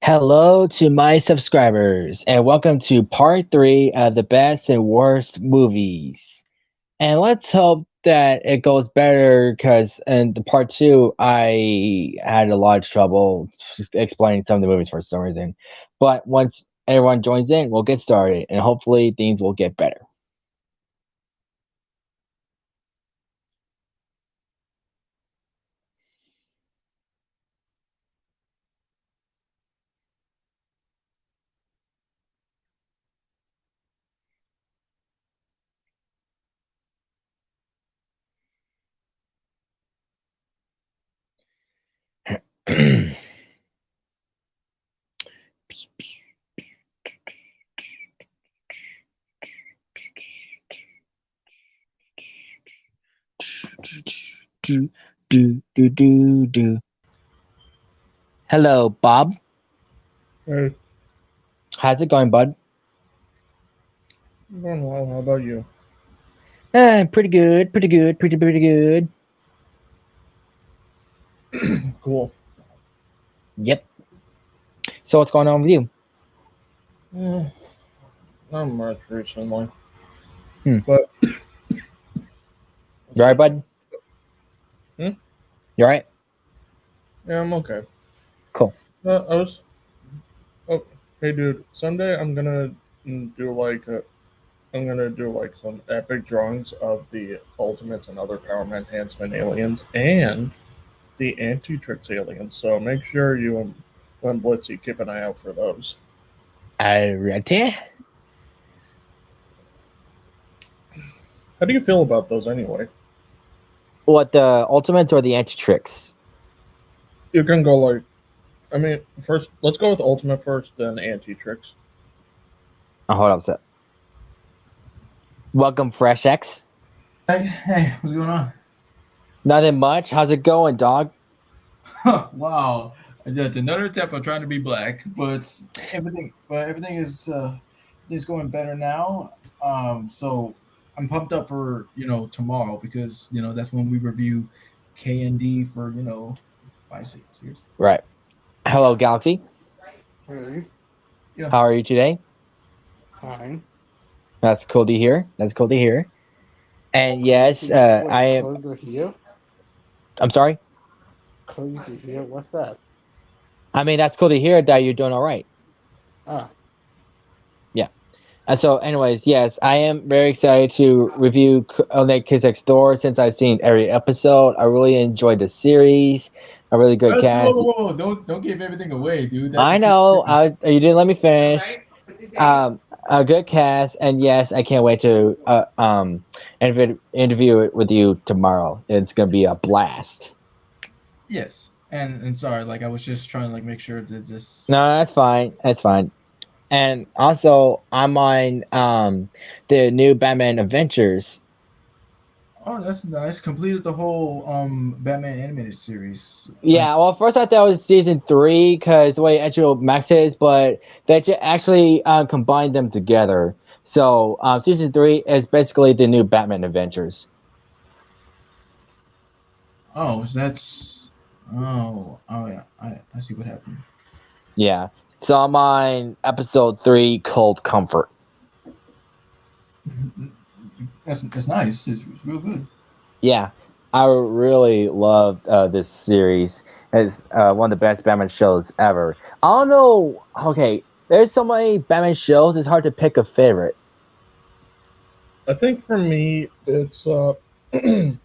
Hello to my subscribers, and welcome to part three of the best and worst movies. And let's hope that it goes better because in the part two, I had a lot of trouble just explaining some of the movies for some reason. But once everyone joins in, we'll get started, and hopefully things will get better. do, do. Hello, Bob. Hey, How's it going, bud? I'm doing well. How about you? Pretty good, pretty good. Cool. Yep. So what's going on with you? Eh, not much recently, Hmm. but You alright, bud? Hmm? You alright? yeah, I'm okay. Cool. I was. Oh, hey, dude. Someday do like a, I'm gonna do like some epic drawings of the Ultimates and other Power Enhancement aliens and the Anti-Trix aliens. So make sure you and Blitzy keep an eye out for those. Alrighty. How do you feel about those anyway? What, the Ultimates or the Anti-Trix? You can go like. I mean, first, let's go with Ultimate first, then Anti-Trix. Oh, hold on a sec. Welcome, Fresh X. Hey, what's going on? Nothing much. How's it going, dog? Wow, that's another attempt of trying to be black, but everything is going better now. So I'm pumped up for tomorrow because that's when we review KND for 5 6 years. Right. Hello, Galaxy. Hey, Yeah. How are you today? fine. That's cool to hear. That's cool to hear. And yes, Wait, I am. cold to hear? I'm sorry. Cold to hear? What's that? I mean, that's cool to hear that you're doing all right. Ah, Yeah. And so, anyways, yes, I am very excited to review Only Kids Next Door since I've seen every episode. I really enjoyed the series. A really good cast. Whoa. Don't give everything away, dude. I know. You didn't let me finish. A good cast, and yes, I can't wait to interview it with you tomorrow. It's gonna be a blast. Yes, and sorry, like I was just trying to like make sure to just. No, that's fine. That's fine. And also, I'm on the new Batman Adventures. Oh, that's nice. Completed the whole Batman animated series. Yeah, well, first I thought it was season three because the way HBO Max is, but they actually combined them together. So season three is basically the new Batman Adventures. Oh, so that's. Oh yeah. I see what happened. Yeah. So I'm on episode three, Cold Comfort. That's nice. It's real good. Yeah, I really love this series. It's one of the best Batman shows ever. I don't know. Okay, there's so many Batman shows. It's hard to pick a favorite. I think for me, it's the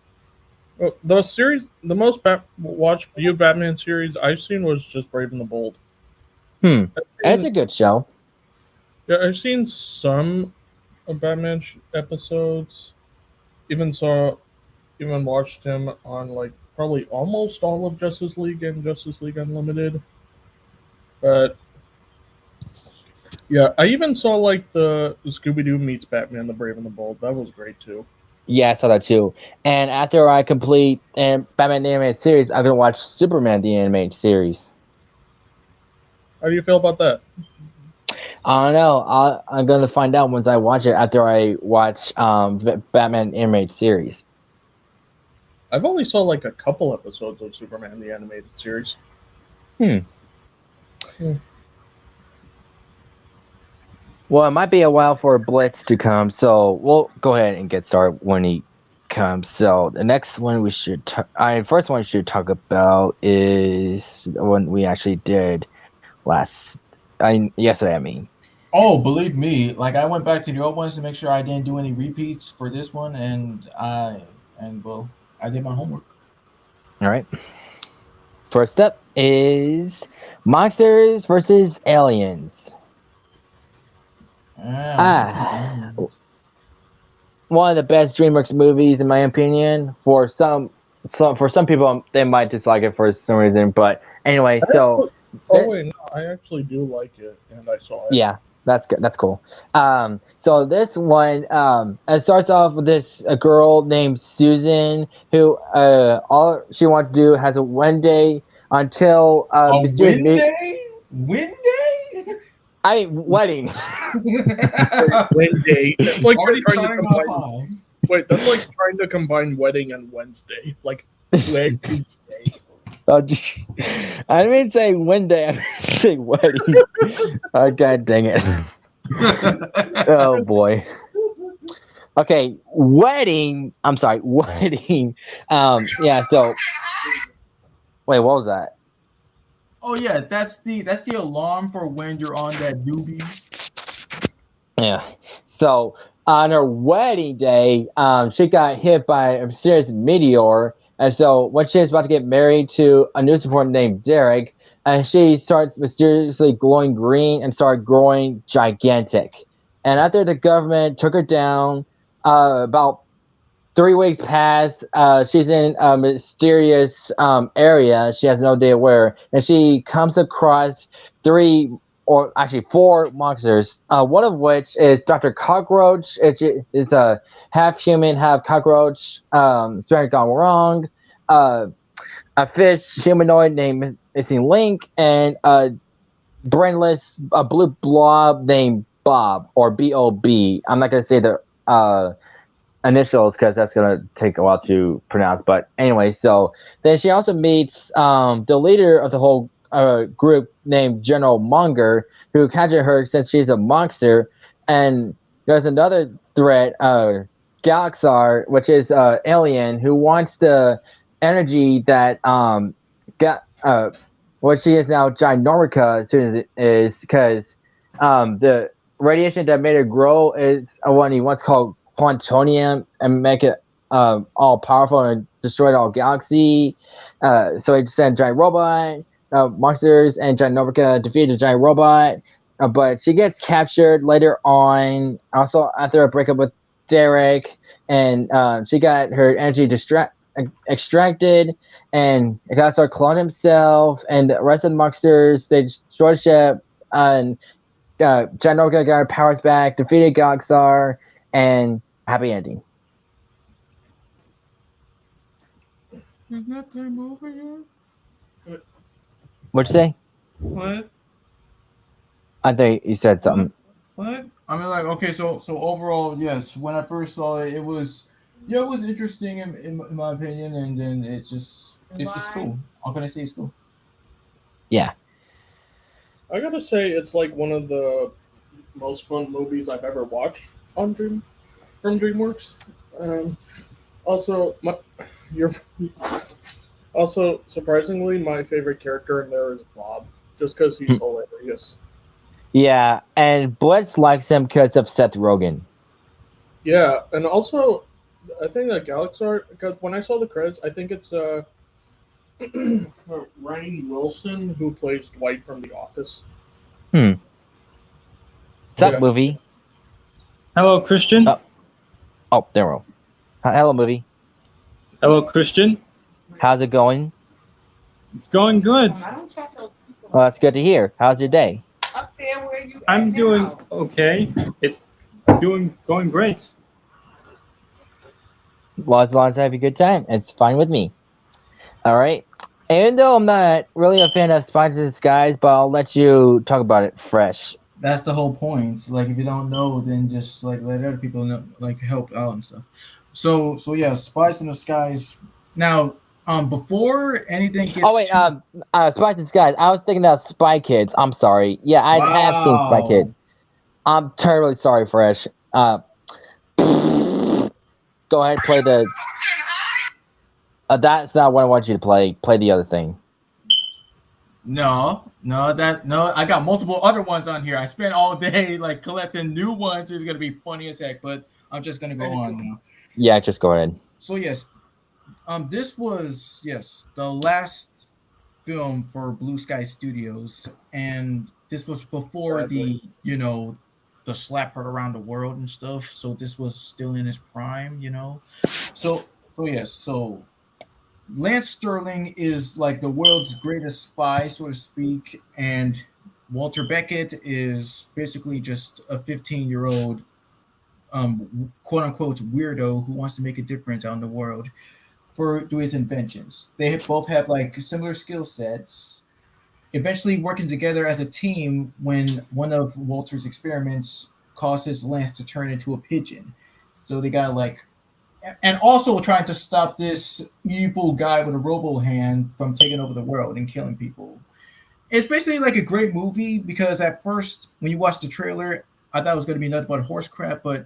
series, the most watched view Batman series I've seen was just Brave and the Bold. Hmm, I've it's a seen, good show. yeah, I've seen some of Batman episodes. Even saw, even watched him on like probably almost all of Justice League and Justice League Unlimited. But yeah, I even saw like the Scooby Doo meets Batman, the Brave and the Bold. That was great too. Yeah, I saw that too. And after I complete Batman the animated series, I'm gonna watch Superman the animated series. How do you feel about that? I don't know. I'm gonna find out once I watch it. After I watch Batman animated series. I've only saw like a couple episodes of Superman the animated series. Hmm. Hmm. Well, it might be a while for Blitz to come, so we'll go ahead and get started when he comes. So the next one we should, first one we should talk about is the one we actually did yesterday. I mean, Oh, believe me, like I went back to the old ones to make sure I didn't do any repeats for this one, well, I did my homework. all right. First up is Monsters versus Aliens. Yeah. One of the best DreamWorks movies, in my opinion. For some people, they might dislike it for some reason, but anyway. So, wait, no, I actually do like it, and I saw it. Yeah, that's good. That's cool. So this one, it starts off with a girl named Susan who all she wants to do has a one day until A mysterious win day? Win day? wedding. Wednesday. It's like Already trying to starting off combine. high. Wait, that's like trying to combine wedding and Wednesday. Like Wednesday. Oh, I didn't mean to say Wednesday. I meant to say wedding. Oh, God dang it. Oh boy. Okay, wedding. I'm sorry, wedding. Yeah. So, wait, what was that? Oh yeah, that's the alarm for when you're on that doobie. Yeah. So on her wedding day, she got hit by a mysterious meteor, and so when she was about to get married to a news reporter named Derek, and she starts mysteriously glowing green and started growing gigantic. And after the government took her down, about 3 weeks passed. She's in a mysterious area. She has no idea where, and she comes across four monsters. One of which is Dr. Cockroach. It is a half human, half cockroach. Something gone wrong. A fish humanoid named Missing Link, and a brainless blue blob named Bob or B-O-B. I'm not gonna say the initials because that's gonna take a while to pronounce. But anyway, so then she also meets the leader of the whole group named General Munger, who captured her since she's a monster. And there's another threat, Galaxar, which is alien who wants the energy that what she is now Ginormica as soon as it is, because the radiation that made her grow is one he once called quantonium and make it all powerful and destroy the whole galaxy. So he sent giant robot monsters, and Ginormica defeated the giant robot. But she gets captured later on. Also, after a breakup with Derek, and she got her energy extracted, and it got to start cloning himself. And the rest of the monsters, they destroyed the ship, and Ginormica got her powers back, defeated Galaxar, and happy ending. Is that time over yet? What'd you say? What? I think you said something. What? I mean, like, okay, so overall, yes. When I first saw it, it was interesting in my opinion, and then it's just cool. How can I say it's cool? Yeah. I gotta say, it's like one of the most fun movies I've ever watched on from DreamWorks. Also, surprisingly, my favorite character in there is Bob, just because he's hilarious. Yeah, and Blitz likes him because of Seth Rogen. Yeah, and also, I think that Galaxar, because when I saw the credits, I think it's Ryan Wilson who plays Dwight from The Office. What's up, movie? Hello, Christian. Oh, there we go. Hello, movie. Hello, Christian. How's it going? It's going good. Well, that's good to hear. How's your day? I'm doing okay. It's going great. Well, as long as I have a good time, it's fine with me. All right. Even though I'm not really a fan of Spies in Disguise, but I'll let you talk about it fresh. That's the whole point. Like, if you don't know, then just like let other people know, like help out and stuff. So yeah, Spies in Disguise. Now, before anything gets. Oh wait, Spies in Disguise. I was thinking of Spy Kids. I'm sorry. Yeah, I have seen Spy Kids. I'm terribly sorry, Fresh. Go ahead, play the. That's not what I want you to play. Play the other thing. No. I got multiple other ones on here. I spent all day like collecting new ones. It's gonna be funny as heck, but I'm just gonna go on now. Yeah, just go ahead. So yes, this was the last film for Blue Sky Studios, and this was before the the slap heard around the world and stuff. So this was still in his prime, So Lance Sterling is like the world's greatest spy, so to speak, and Walter Beckett is basically just a 15-year-old quote unquote weirdo who wants to make a difference out in the world through his inventions. They both have like similar skill sets, eventually working together as a team when one of Walter's experiments causes Lance to turn into a pigeon. So they got like, and also trying to stop this evil guy with a robo hand from taking over the world and killing people. It's basically like a great movie because at first, when you watch the trailer, I thought it was going to be nothing but horse crap, but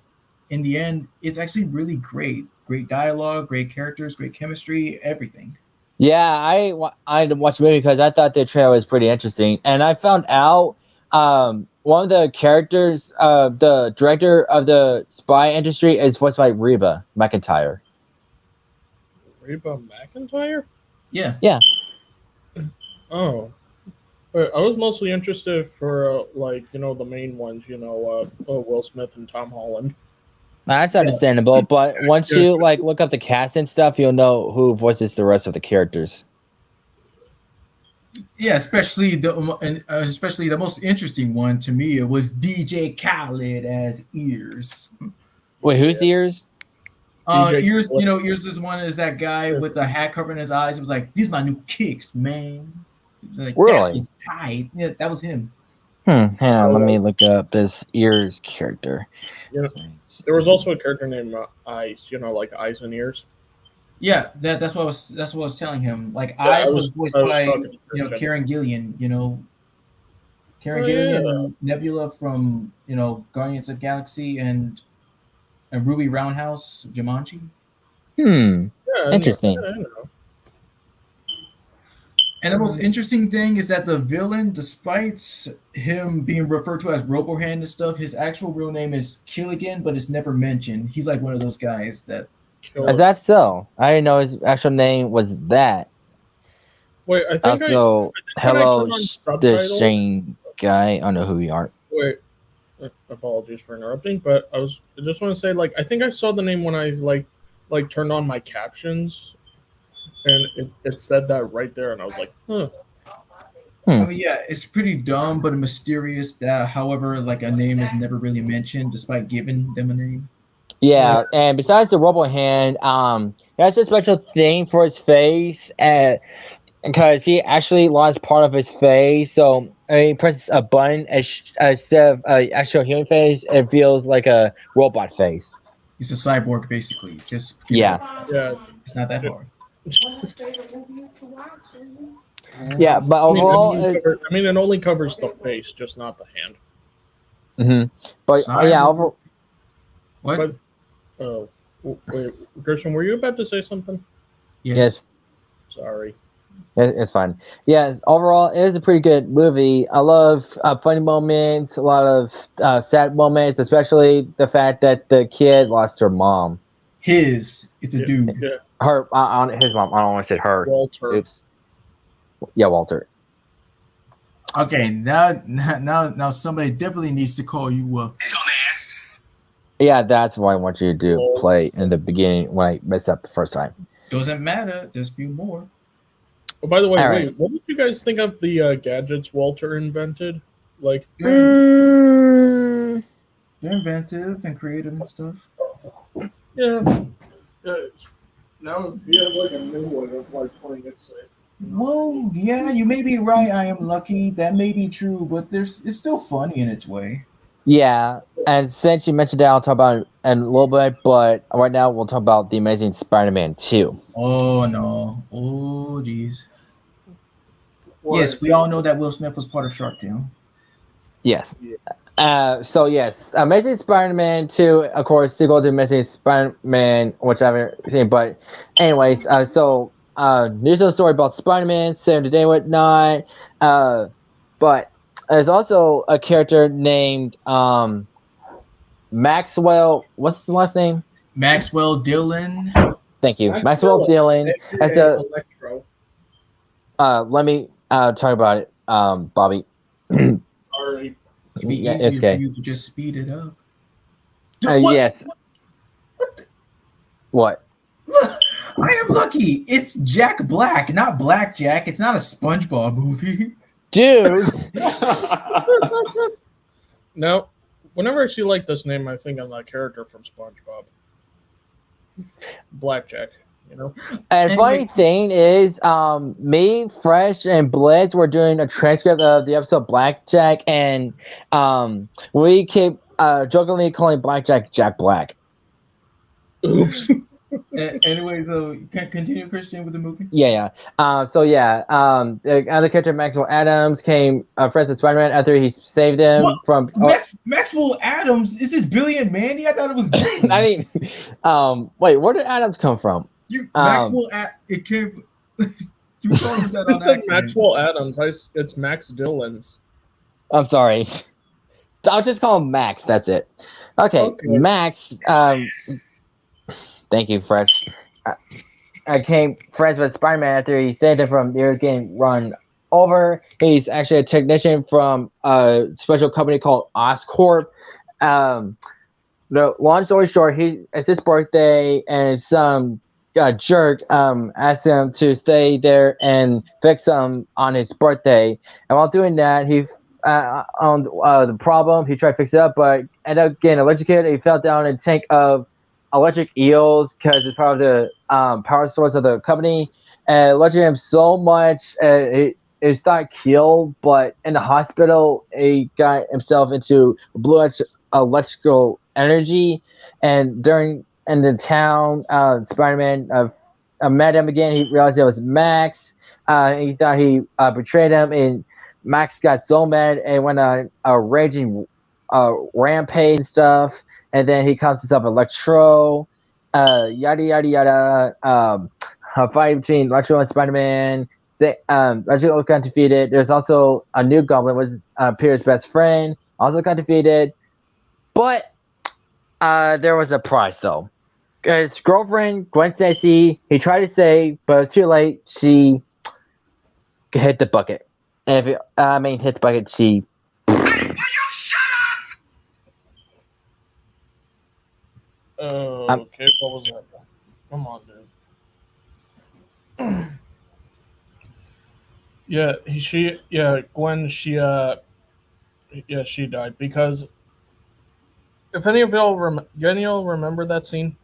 in the end, it's actually really great. Great dialogue, great characters, great chemistry, everything. Yeah, I watched the movie because I thought the trailer was pretty interesting, and I found out one of the characters, the director of the spy industry, is voiced by Reba McEntire. Reba McEntire? Yeah. Oh. I was mostly interested for the main ones, Will Smith and Tom Holland. That's understandable, but once you look up the cast and stuff, you'll know who voices the rest of the characters. Yeah, especially the most interesting one to me. It was DJ Khaled as Ears. Wait, who's Ears? Ears, Ears is that guy with the hat covering his eyes. It was like, these are my new kicks, man. Like, really? That was tight. Yeah, that was him. Hang on, let me look up this Ears character. Yeah. There was also a character named Eyes, like eyes and ears. Yeah, that's what I was telling him. Like Eyes was voiced by Karen Gillian, Gillian, Nebula from Guardians of the Galaxy and Ruby Roundhouse, Jumanji. Yeah, interesting. I know. And the most interesting thing is that the villain, despite him being referred to as Robohand and stuff, his actual real name is Killigan, but it's never mentioned. He's like one of those guys that. Is that so? I didn't know his actual name was that. Wait, I think also, hello, the Shane guy. I don't know who you are. Wait, apologies for interrupting, but I just want to say, I think I saw the name when I turned on my captions. And it said that right there, and I was like, huh. I mean, yeah, it's pretty dumb, but mysterious that, however, a name is never really mentioned, despite giving them a name. Yeah, and besides the robo hand, he has a special thing for his face, because he actually lost part of his face. So when he presses a button instead of an actual human face, it feels like a robot face. He's a cyborg, basically. Just yeah, it's not that hard. Yeah, but overall, it only covers the face, just not the hand. Mm-hmm. But yeah, overall. What? But, wait, Gershon, were you about to say something? Yes. Sorry. It's fine. Yeah, overall, it was a pretty good movie. I love funny moments, a lot of sad moments, especially the fact that the kid lost her mom. It's a dude. Yeah. Her, his mom. I don't want to say her. Walter. Oops. Yeah, Walter. Okay, now somebody definitely needs to call you up. Dumbass. Yeah, that's what I want you to do. Play in the beginning when I messed up the first time. Doesn't matter. There's a few more. Oh, by the way, right. What did you guys think of the gadgets Walter invented? They're inventive and creative and stuff. Yeah. Now he has a new way of playing it safe. Whoa, yeah, you may be right. I am lucky. That may be true, but it's still funny in its way. Yeah, and since you mentioned that, I'll talk about it in a little bit, but right now we'll talk about The Amazing Spider-Man 2. Oh, no. Oh, jeez. Yes, we all know that Will Smith was part of Shark Tale. Yes. So yes, Amazing Spider-Man 2, of course, sequel to Amazing Spider-Man, which I haven't seen. But anyways, news of the story about Spider-Man, saving the day, whatnot. But there's also a character named Maxwell. What's the last name? Maxwell Dillon. Thank you, Maxwell Dillon. As a Electro. let me talk about it, Bobby. Alright. It'd be Yeah, easier it's okay. for you to just speed it up. Yes. What? I am lucky. It's Jack Black, not Blackjack. It's not a SpongeBob movie. Dude. No. Whenever I see like this name, I think of that character from SpongeBob. Blackjack, you know? And Anyway. funny thing is, me, Fresh, and Blitz were doing a transcript of the episode Blackjack, and we keep jokingly calling Blackjack Jack Black. Oops. Anyway, so continue, Christian, with the movie. Yeah. The other character, Maxwell Adams, came friends with Spider-Man after he saved him What? from. Maxwell Adams is this Billy and Mandy? I thought it was. I mean, wait, where did Adams come from? Maxwell. It came. You called him that I on said accident. Maxwell Adams. It's Max Dillon's. I'm sorry. I'll just call him Max. That's it. Okay. Max. Thank you, Fresh. I came friends with Spider-Man after he saved him from getting run over. He's actually a technician from a special company called Oscorp. The long story short, it's his birthday, and some jerk asked him to stay there and fix him on his birthday. And while doing that, he on the problem, he tried to fix it up, but ended up getting electrocuted. He fell down in a tank of electric eels because it's part of the power source of the company. And electrocuted him so much, he was not killed, but in the hospital, he got himself into blue electrical energy. And in the town, Spider-Man met him again. He realized it was Max. He thought he betrayed him, and Max got so mad and went on a raging rampage and stuff. And then he calls himself Electro, yada yada yada. A fight between Electro and Spider-Man. Electro got defeated. There's also a new Goblin, which is Peter's best friend, also got defeated. But there was a prize though. His girlfriend, Gwen Stacy, he tried to save, but too late. She hit the bucket. And hit the bucket. She. Okay, what was that? Come on, dude. Gwen, she died because if any of y'all remember that scene?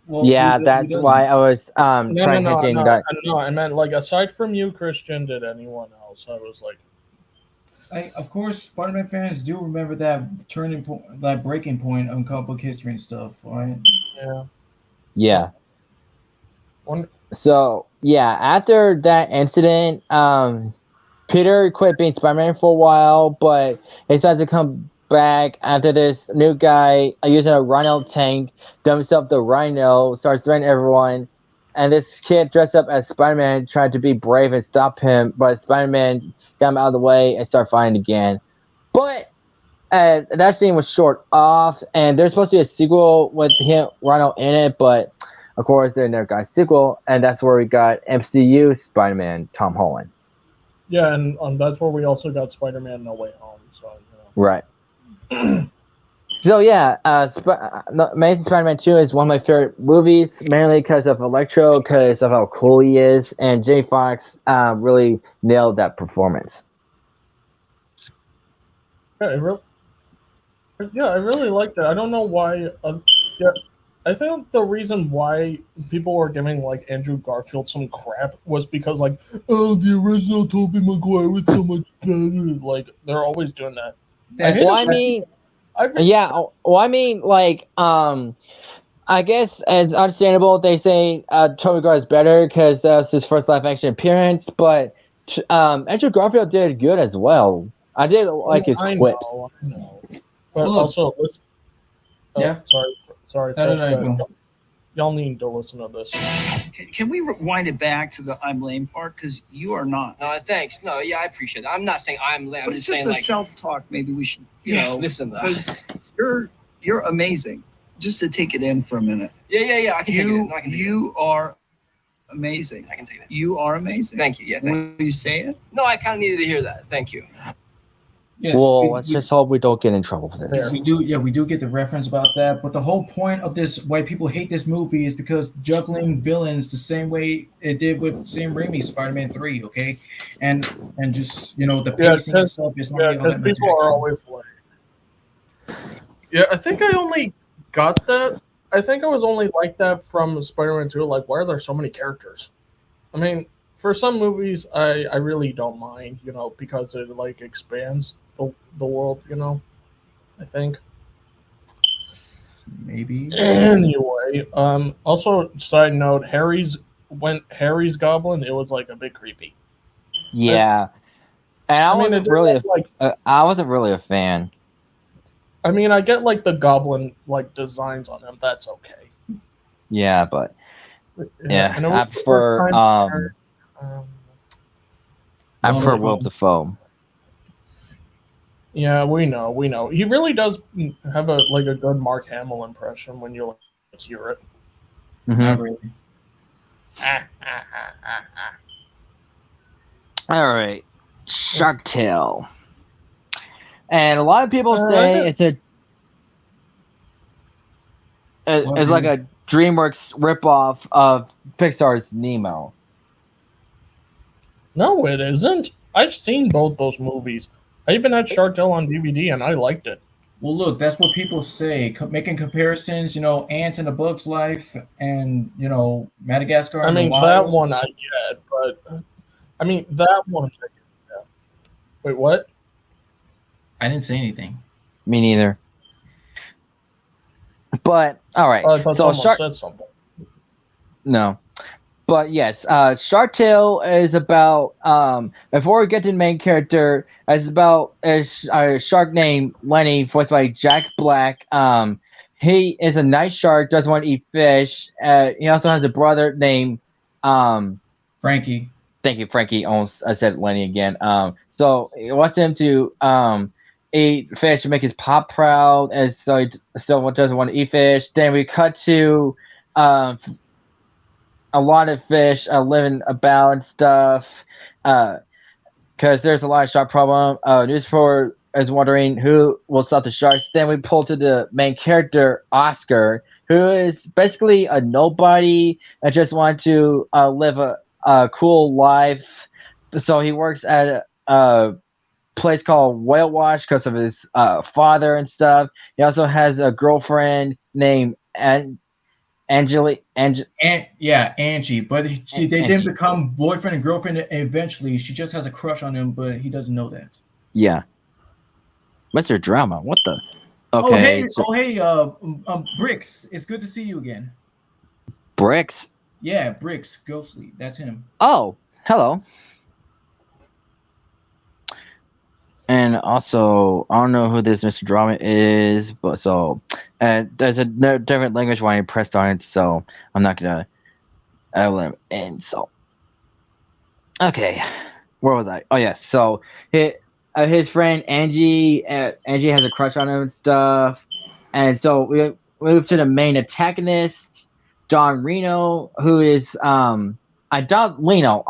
Well, Yeah, that's why I was No, that. I meant like aside from you, Christian, did anyone else? I was like, of course, Spider-Man fans do remember that turning point, that breaking point on comic book history and stuff, right? Yeah. So yeah, after that incident, Peter quit being Spider-Man for a while, but he decided to come back after this new guy using a Rhino tank, dumped himself the Rhino, starts threatening everyone, and this kid dressed up as Spider-Man tried to be brave and stop him, but Spider-Man got him out of the way and started fighting again. But that scene was short off, and there's supposed to be a sequel with him, Rhino in it, but of course they never got a sequel, and that's where we got MCU Spider-Man Tom Holland. yeah, and that's where we also got Spider-Man No Way Home. So Right. So yeah, Amazing Spider-Man 2 is one of my favorite movies, mainly because of Electro, because of how cool he is, and Jay Fox really nailed that performance. Yeah, I really liked it. I don't know why. I think the reason why people were giving like Andrew Garfield some crap was because like, oh, the original Tobey Maguire was so much better. Like they're always doing that. I guess it's understandable they say Tobey Maguire is better because that was his first live action appearance, but Andrew Garfield did good as well. I did like his I quips. I know. But Look. also, listen. Yeah. Sorry, No, Fresh, go. but y'all need to listen to this. Can we rewind it back to the I'm lame part? Because you are not. No, thanks. No, yeah, I appreciate that. I'm not saying I'm lame. I'm But just just saying the like self-talk. Maybe we should, you know, listen. because you're amazing. Just to take it in for a minute. Yeah. I can take it. No, I can take You are amazing. I can take it. You are amazing. Thank you. Yeah, thank Will you say it? No, I kind of needed to hear that. Thank you. Yes, Well, let's just hope we don't get in trouble for this. we do. Yeah, we do get the reference about that. But the whole point of this, why people hate this movie, is because juggling villains the same way it did with Sam Raimi's Spider-Man 3. Okay, and just the pacing and stuff is not Because people are always like. Yeah, I think I only got that. I think I was only like that from Spider-Man 2. Like, why are there so many characters? I mean, for some movies, I really don't mind, because it like expands the world, I think. maybe. Anyway, also side note, Harry's Goblin, it was like a bit creepy. Yeah, and I wasn't really a fan. I mean, I get like the goblin like designs on him. That's okay. Yeah, but yeah, and it I was the first prefer time I prefer Willem Dafoe. Yeah, we know. He really does have a good Mark Hamill impression when you hear it. Not really. All right, Shark Tale, and a lot of people say it's like a DreamWorks ripoff of Pixar's Nemo. No, it isn't. I've seen both those movies. I even had Shark Tale on DVD, and I liked it. Well, look, that's what people say, making comparisons. Ant in a Bug's Life, and Madagascar. I mean, that one I get, but I mean that one. Yeah. Wait, what? I didn't say anything. Me neither. But all right, I thought someone said something. No. But yes, Shark Tale is about, before we get to the main character, it's about a shark named Lenny, voiced by Jack Black. He is a night shark, doesn't want to eat fish. He also has a brother named Frankie. Thank you, Frankie. Almost I said Lenny again. So he wants him to eat fish to make his pop proud, and so he still doesn't want to eat fish. Then we cut to a lot of fish living about and stuff, because there's a lot of shark problem. News reporter is wondering who will stop the sharks. Then we pull to the main character, Oscar, who is basically a nobody and just wants to live a cool life. So he works at a place called Whale Watch because of his father and stuff. He also has a girlfriend named Angie, but they didn't become boyfriend and girlfriend eventually. She just has a crush on him, but he doesn't know that. Yeah. Mr. Drama, what the? Okay. Bricks, it's good to see you again. Bricks? Yeah, Bricks, Ghostly, that's him. Oh, hello. And also, I don't know who this Mr. Drama is, but there's a different language when I pressed on it, so I'm not gonna let him in. So, okay, where was I? Oh yes, so his friend Angie has a crush on him and stuff, and so we move to the main antagonist, Don Reno, who is Don Leno.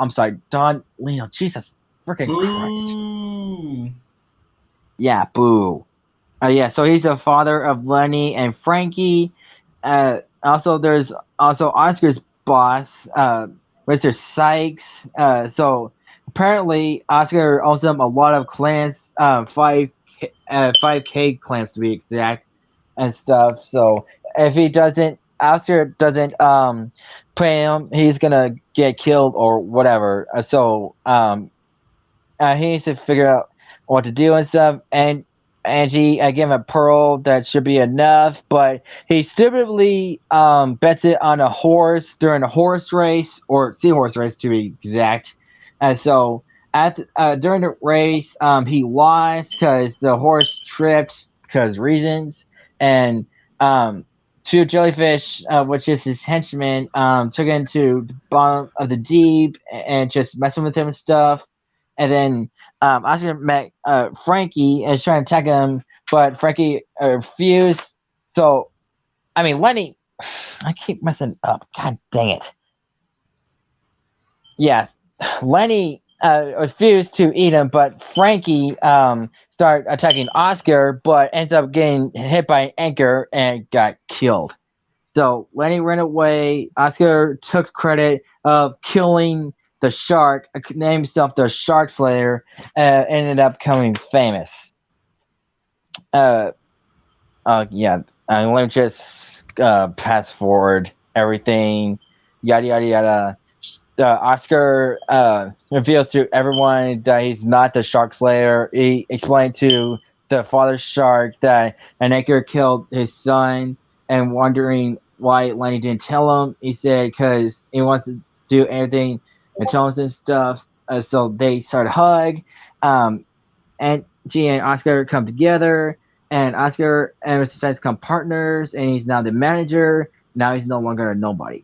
Jesus freaking Christ. Yeah, boo. Yeah, so he's the father of Lenny and Frankie. Also, there's Oscar's boss, Mr. Sykes. So apparently, Oscar owes him a lot of clans, 5K clans to be exact, and stuff. So if Oscar doesn't pay him, he's gonna get killed or whatever. So he needs to figure out what to do and stuff, and Angie, I give him a pearl that should be enough, but he stupidly bets it on a horse during a horse race, or seahorse race to be exact. And so during the race, he lost because the horse tripped because reasons, and two jellyfish, which is his henchmen, took him to the bottom of the deep and just messing with him and stuff. And then Oscar met Frankie and was trying to attack him, but Frankie refused. So, I mean, Lenny, I keep messing up. God dang it. Yeah, Lenny refused to eat him, but Frankie started attacking Oscar, but ends up getting hit by an anchor and got killed. So Lenny ran away. Oscar took credit of killing the shark, named himself the Shark Slayer, ended up becoming famous. Yeah, let me just pass forward everything, yada yada yada. Oscar reveals to everyone that he's not the Shark Slayer. He explained to the father shark that an anchor killed his son, and wondering why Lenny didn't tell him. He said because he wants to do anything and tell him and stuff. So they start to hug. And G and Oscar come together, and Oscar and decides to become partners, and he's now the manager. Now he's no longer a nobody.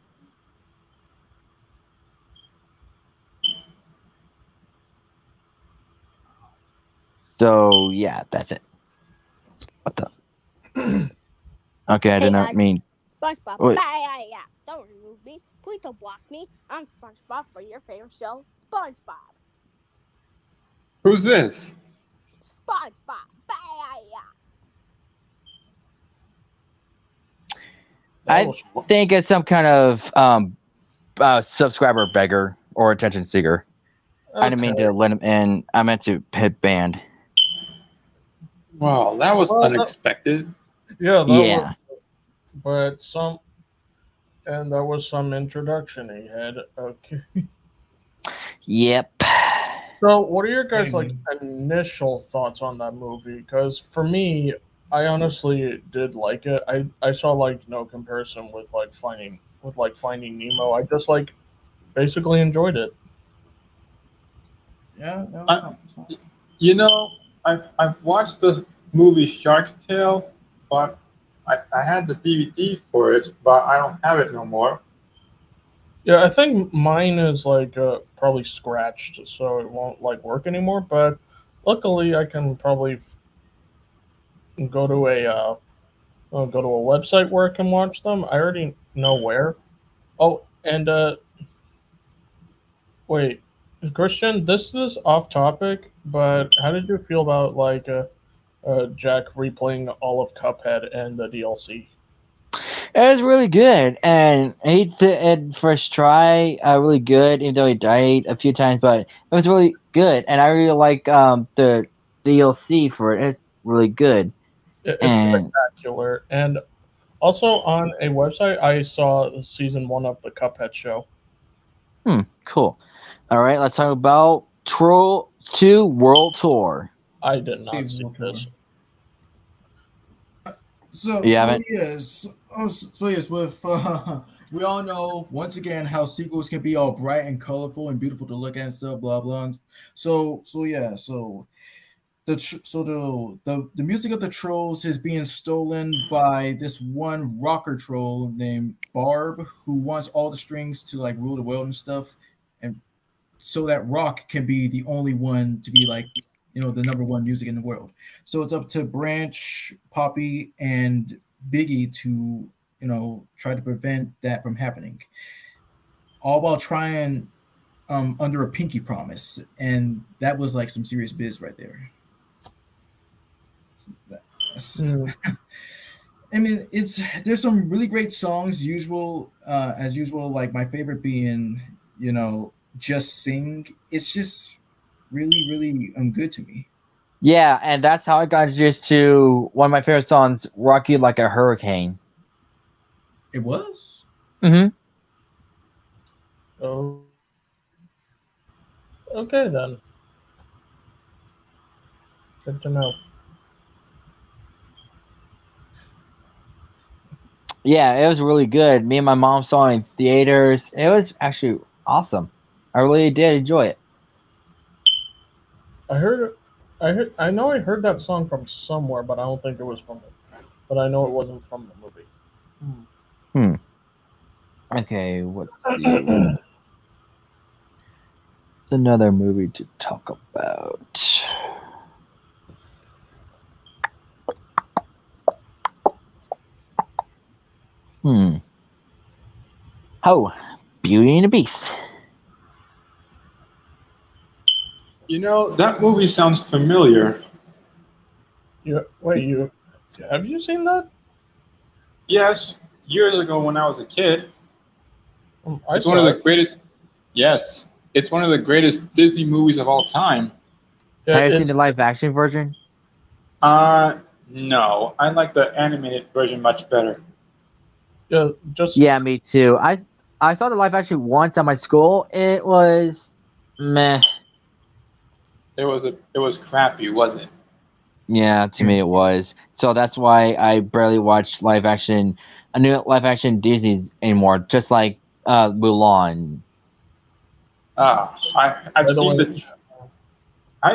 So yeah, that's it. What the? Okay, I did not mean. SpongeBob. Wait. Yeah. Don't remove me. Please don't block me. I'm SpongeBob for your favorite show, SpongeBob. Who's this? SpongeBob. I think it's some kind of subscriber beggar or attention seeker. I didn't mean to let him in. I meant to hit banned. Wow, that was unexpected. Yeah, Yeah. Was, and there was some introduction he had. Okay. Yep. So, what are your guys' like initial thoughts on that movie? Because for me, I honestly did like it. I saw like no comparison with Finding Nemo. I just basically enjoyed it. Yeah. You know, I've watched the movie Shark's Tale, but I had the DVD for it, but I don't have it no more. Yeah, I think mine is probably scratched, so it won't work anymore. But luckily, I can probably go to a website where I can watch them. I already know where. Oh, and wait, Christian, this is off topic, but how did you feel about Jack replaying all of Cuphead and the DLC? It was really good, and he did first try really good, even though he died a few times, but it was really good, and I really like the DLC for it. It's really good. It's spectacular, and also on a website I saw season 1 of the Cuphead show. Cool. All right, let's talk about Troll 2 World Tour. I did not see this. So yes, with we all know once again how sequels can be all bright and colorful and beautiful to look at and stuff, blah blah. So the music of the trolls is being stolen by this one rocker troll named Barb, who wants all the strings to rule the world and stuff, and so that rock can be the only one to be the number one music in the world. So it's up to Branch, Poppy, and Biggie to try to prevent that from happening, all while trying under a pinky promise, and that was some serious biz right there. I mean, there's some really great songs. As usual, my favorite being Just Sing. It's just really, really good to me. Yeah, and that's how I got introduced to one of my favorite songs, Rock You Like a Hurricane. It was? Mm-hmm. Oh. Okay, then. Good to know. Yeah, it was really good. Me and my mom saw it in theaters. It was actually awesome. I really did enjoy it. I know I heard that song from somewhere, but I don't think it was from it. But I know it wasn't from the movie. Okay, what's another movie to talk about? Oh, Beauty and the Beast. You know, that movie sounds familiar. Have you seen that? Yes, years ago when I was a kid. It's one of the greatest. Yes, it's one of the greatest Disney movies of all time. Yeah, Have you seen the live action version? No, I like the animated version much better. Yeah, me too. I saw the live action once at my school. It was meh. It was crappy, wasn't it? Yeah, to me it was. So that's why I barely watch live action, a new live action Disney anymore. Just like Mulan. I've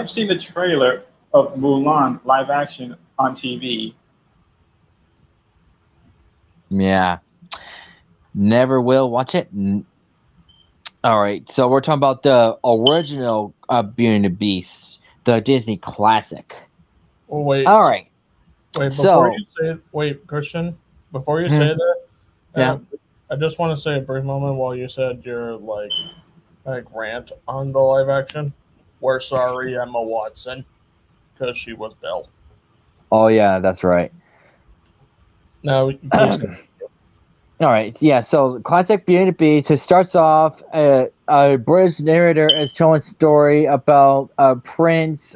seen the trailer of Mulan live action on TV. Yeah, never will watch it. All right, so we're talking about the original Beauty and the Beast, the Disney classic. Oh, wait. All right. Christian, before you say that, yeah, I just want to say a brief moment while you said your like rant on the live action. We're sorry, Emma Watson, because she was Belle. Oh yeah, that's right. Now, please continue. All right, yeah. So classic Beauty and the Beast. It starts off a British narrator is telling a story about a prince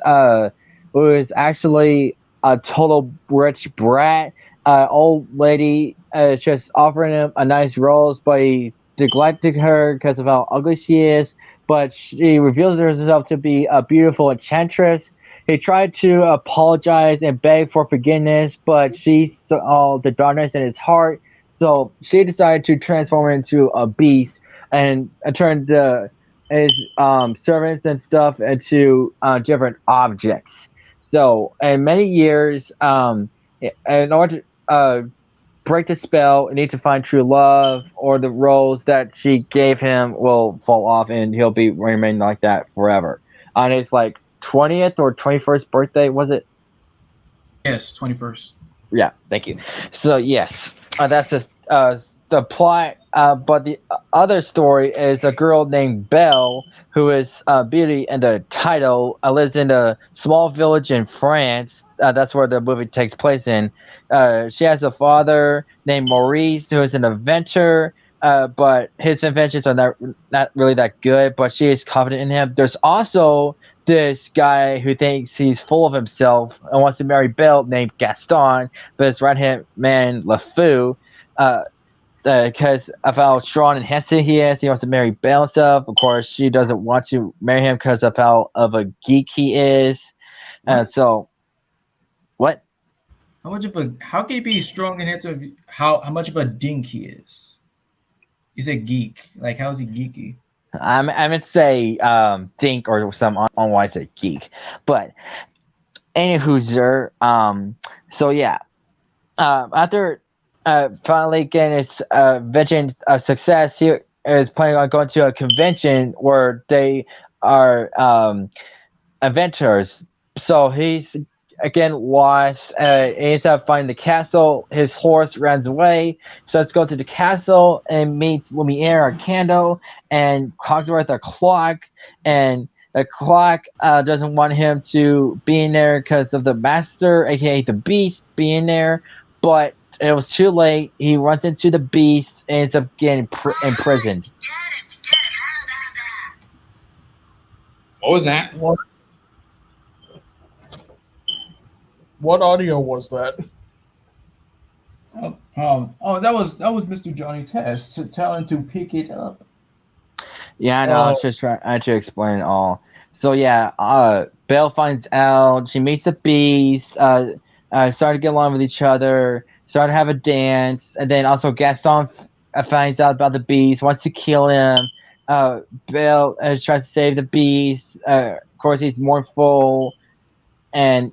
who is actually a total rich brat. Old lady just offering him a nice rose, but he neglected her because of how ugly she is. But she reveals herself to be a beautiful enchantress. He tried to apologize and beg for forgiveness, but she saw the darkness in his heart. So she decided to transform into a beast and turn his servants and stuff into different objects. So, in many years, in order to break the spell, you need to find true love, or the roles that she gave him will fall off, and he'll be remain like that forever. On his 20th or 21st birthday, was it? Yes, 21st. Yeah, thank you. So yes, that's the plot. But the other story is a girl named Belle, who is Beauty in the title, lives in a small village in France. That's where the movie takes place in. She has a father named Maurice, who is an inventor. But his inventions are not really that good. But she is confident in him. There's also this guy who thinks he's full of himself and wants to marry Belle, named Gaston, but his right hand man LeFou, because of how strong and handsome he is. He wants to marry Belle and stuff. Of course, she doesn't want to marry him because of how of a geek he is. So, what? How can he be strong and handsome? How much of a dink he is? You said geek. Like, how is he geeky? I meant to say dink or some on why I said geek, but anywho, so yeah, after finally getting his vision of success, he is planning on going to a convention where they are inventors. So he's again lost. He ends up finding the castle. His horse runs away. So let's go to the castle and meet Lumiere Arcando and Cogsworth a clock. And the clock doesn't want him to be in there because of the master, aka the beast, being there. But it was too late. He runs into the beast and ends up getting imprisoned. What was that? What audio was that? That was Mr. Johnny Test telling to pick it up. Yeah, I know. I was just trying to explain it all. So yeah, Belle finds out. She meets the beast. Start to get along with each other. Start to have a dance, and then also Gaston finds out about the beast. Wants to kill him. Belle tries to save the beast. course, he's mournful, and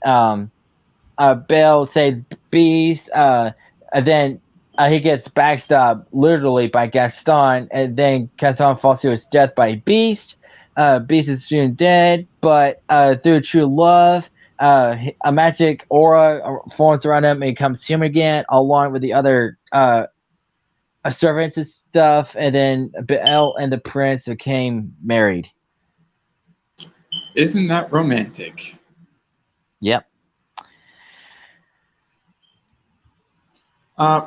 Bill say Beast, and then he gets backstabbed literally by Gaston, and then Gaston falls to his death by Beast. Beast is soon dead, but through true love, a magic aura forms around him and he becomes human again, along with the other servants and stuff. And then Bill and the prince became married. Isn't that romantic? Yep.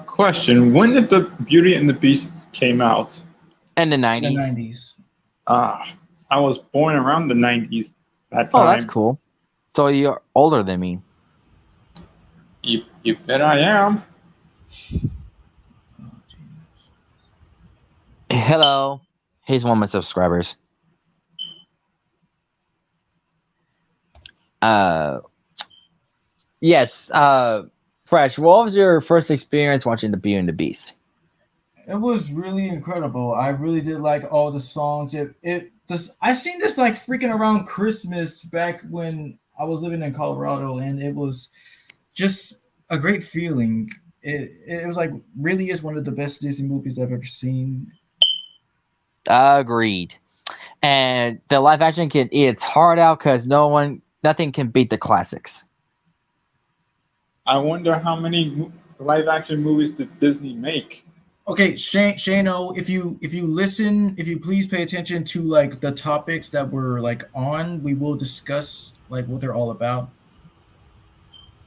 Question: when did the Beauty and the Beast came out? In the In 90s. the 90s. I was born around the 90s. That Oh, time. that's cool. So you're older than me. You bet I am. Hello. He's one of my subscribers. Yes. Fresh, what was your first experience watching The Beauty and the Beast? It was really incredible. I really did like all the songs. I seen this like freaking around Christmas back when I was living in Colorado, and it was just a great feeling. It was like really is one of the best Disney movies I've ever seen. Agreed. And the live action can eat its heart out because nothing can beat the classics. I wonder how many live action movies did Disney make? Okay, Shano, if you listen, if you please pay attention to like the topics that we're like on, we will discuss like what they're all about.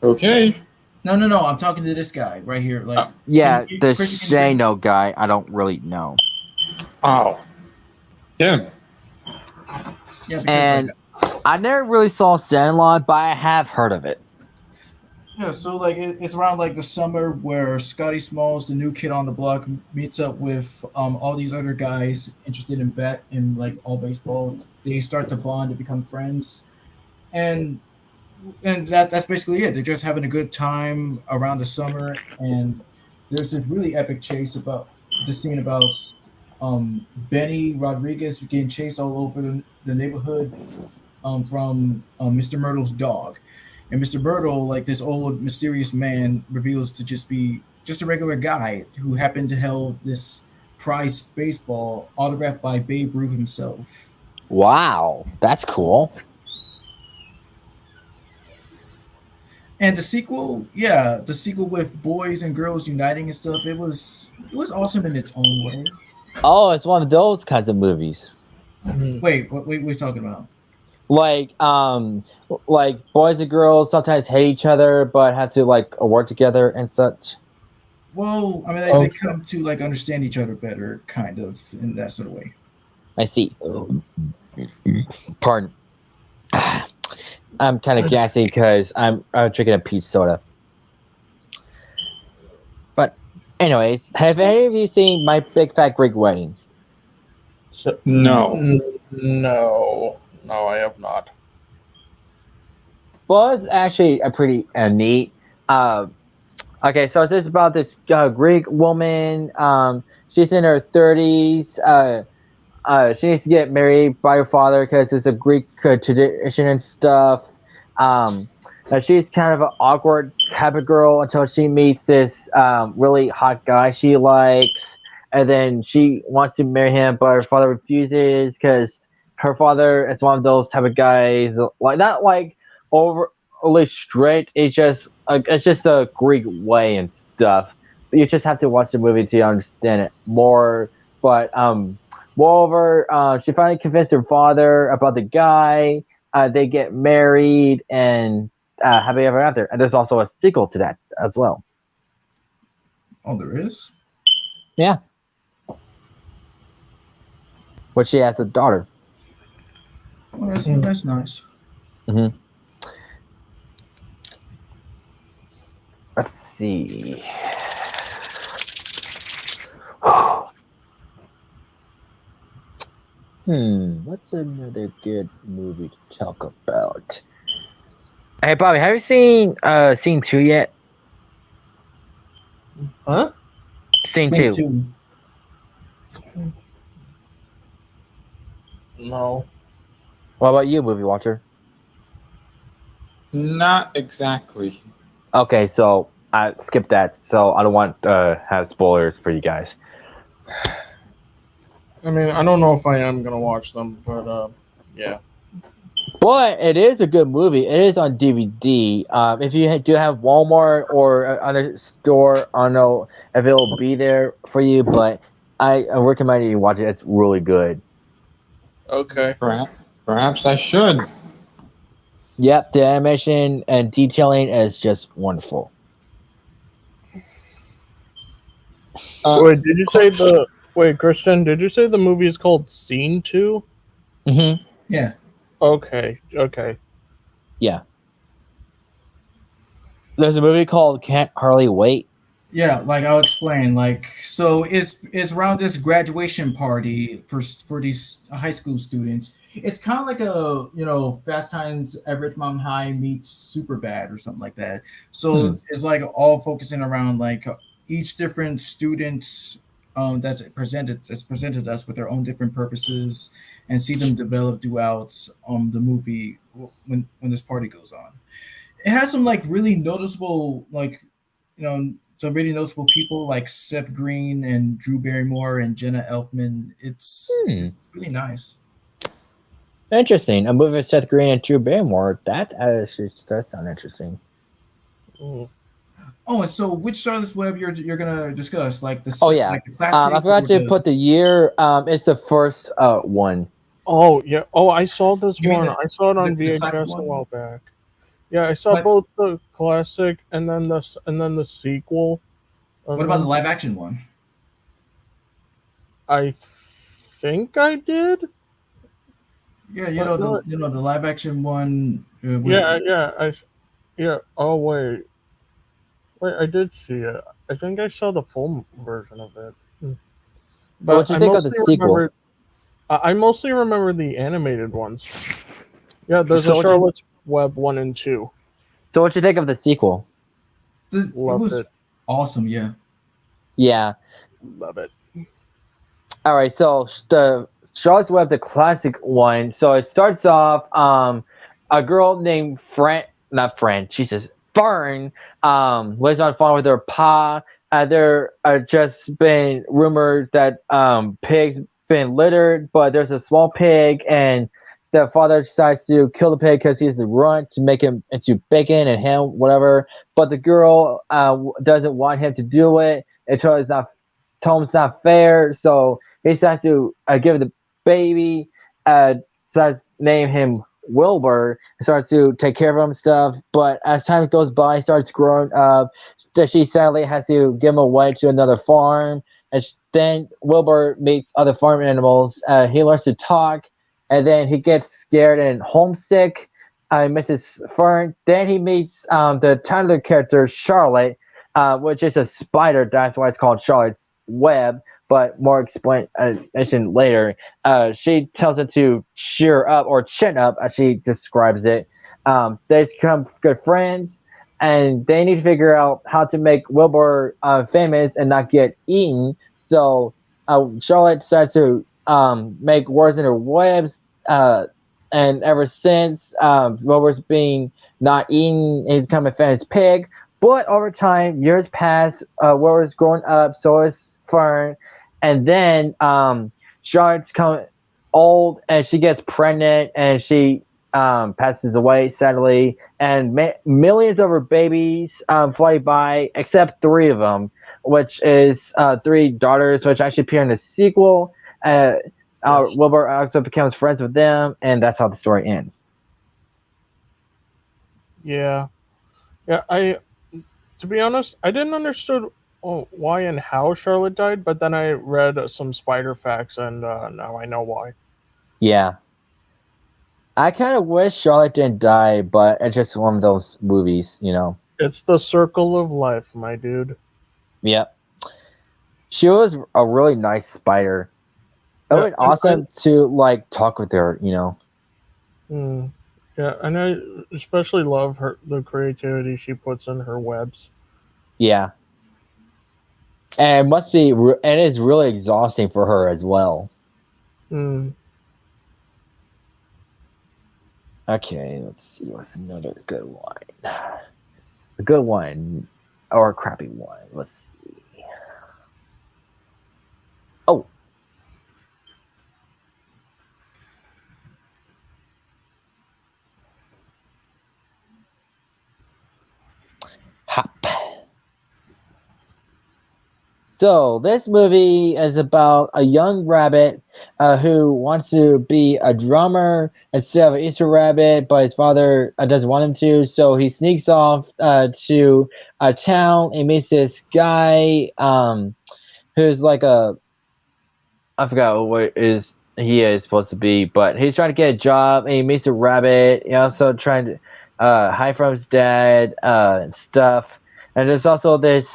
Okay. No, I'm talking to this guy right here. Like, Yeah, the Chris, you can- Shano guy, I don't really know. Oh. Yeah. Yeah, because, And I never really saw Sandlot, but I have heard of it. yeah, so like it's around like the summer where Scotty Smalls, the new kid on the block, meets up with all these other guys interested in like all baseball. They start to bond and become friends, and that's basically it. They're just having a good time around the summer, and there's this really epic chase about the scene about Benny Rodriguez getting chased all over the neighborhood from Mr. Myrtle's dog. And Mr. Myrtle, like this old mysterious man, reveals to just be just a regular guy who happened to hold this prized baseball autographed by Babe Ruth himself. Wow, that's cool. And the sequel with boys and girls uniting and stuff, it was awesome in its own way. Oh, it's one of those kinds of movies. Wait, what are you talking about? Like boys and girls sometimes hate each other, but have to like work together and such. Well, I mean, they come to like understand each other better, kind of in that sort of way. I see. Pardon. I'm kind of gassy because I'm drinking a peach soda. But, anyways, have any of you seen My Big Fat Greek Wedding? No. No, I have not. Well, it's actually a pretty neat. Okay, so it's about this Greek woman. She's in her 30s. She needs to get married by her father because it's a Greek tradition and stuff. She's kind of an awkward type of girl until she meets this really hot guy she likes, and then she wants to marry him, but her father refuses because her father is one of those type of guys, like not like overly strict. It's just a Greek way and stuff. But you just have to watch the movie to understand it more. But moreover, she finally convinced her father about the guy. They get married and happy ever after. And there's also a sequel to that as well. Oh, there is? Yeah. But she has a daughter. Oh, that's nice. Mm-hmm. Let's see. What's another good movie to talk about? Hey, Bobby, have you seen Scene 2 yet? Huh? Scene 2. No. What about you, movie watcher? Not exactly. Okay, so I skipped that. So I don't want to have spoilers for you guys. I mean, I don't know if I am gonna watch them, but yeah. But it is a good movie. It is on DVD. If you do have Walmart or other store, I don't know if it'll be there for you, but I recommend you watch it. It's really good. Okay. Perhaps I should. Yep, the animation and detailing is just wonderful. Wait, did you say the? Wait, Christian, did you say the movie is called Scene 2? Mm-hmm. Yeah. Okay. Yeah. There's a movie called Can't Hardly Wait. Yeah, like I'll explain. Like, so it's around this graduation party for these high school students. It's kind of like a Fast Times at Ridgemont High meets Superbad or something like that. So it's like all focusing around like each different student that's presented us with their own different purposes and see them develop throughout the movie when this party goes on. It has some like really noticeable some really noticeable people like Seth Green and Drew Barrymore and Jenna Elfman. It's really nice. Interesting. A movie with Seth Green and Drew Barrymore. That actually does sound interesting. Oh, and so which Charlotte's Web you're gonna discuss? Like the like the classic. I forgot to put the year. It's the first one. Oh yeah. Oh, I saw this one. I saw it on VHS a while back. Yeah, I saw both the classic and then the sequel. What about the live action one? I think I did. Yeah, the live action one. Yeah. Oh wait, I did see it. I think I saw the full version of it. But what do you think of the sequel? I mostly remember the animated ones. Yeah, there's a Charlotte's Web 1 and 2. So what do you think of the sequel? It was awesome. Yeah. Yeah. Love it. All right, so the Charlotte's Web, the classic one. So it starts off a girl named Fern, lives on farm with her pa. There are just been rumors that pigs been littered, but there's a small pig, and the father decides to kill the pig because he's the runt to make him into bacon and ham, whatever. But the girl doesn't want him to do it. It told him it's not fair, so he decides to give the baby, decides to name him Wilbur, and starts to take care of him and stuff. But as time goes by, he starts growing up. She sadly has to give him away to another farm. And then Wilbur meets other farm animals. He learns to talk, and then he gets scared and homesick. He misses Fern. Then he meets the title character Charlotte, which is a spider. That's why it's called Charlotte's Web. But more explanation later. She tells him to cheer up or chin up, as she describes it. They become good friends, and they need to figure out how to make Wilbur famous and not get eaten. So Charlotte decides to make words in her webs, and ever since Wilbur's being not eaten, he's become a famous pig. But over time, years pass, Wilbur's growing up, so is Fern. And then Charlotte's come old, and she gets pregnant, and she passes away, sadly. And millions of her babies fly by, except 3 of them, which is 3 daughters, which actually appear in the sequel. Wilbur also becomes friends with them, and that's how the story ends. Yeah. To be honest, I didn't understand why and how Charlotte died, but then I read some spider facts, and now I know why. Yeah. I kind of wish Charlotte didn't die, but it's just one of those movies, you know. It's the circle of life, my dude. Yep. She was a really nice spider. It was awesome to talk with her, you know. Yeah, and I especially love the creativity she puts in her webs. Yeah. And it is really exhausting for her as well. Okay, let's see what's another good one. A good one or a crappy one. Let's see. Oh. Hop. So this movie is about a young rabbit who wants to be a drummer instead of an Easter rabbit, but his father doesn't want him to. So he sneaks off to a town and meets this guy who's like I forgot what is he is supposed to be, but he's trying to get a job and he meets a rabbit. He also trying to hide from his dad and stuff. And there's also this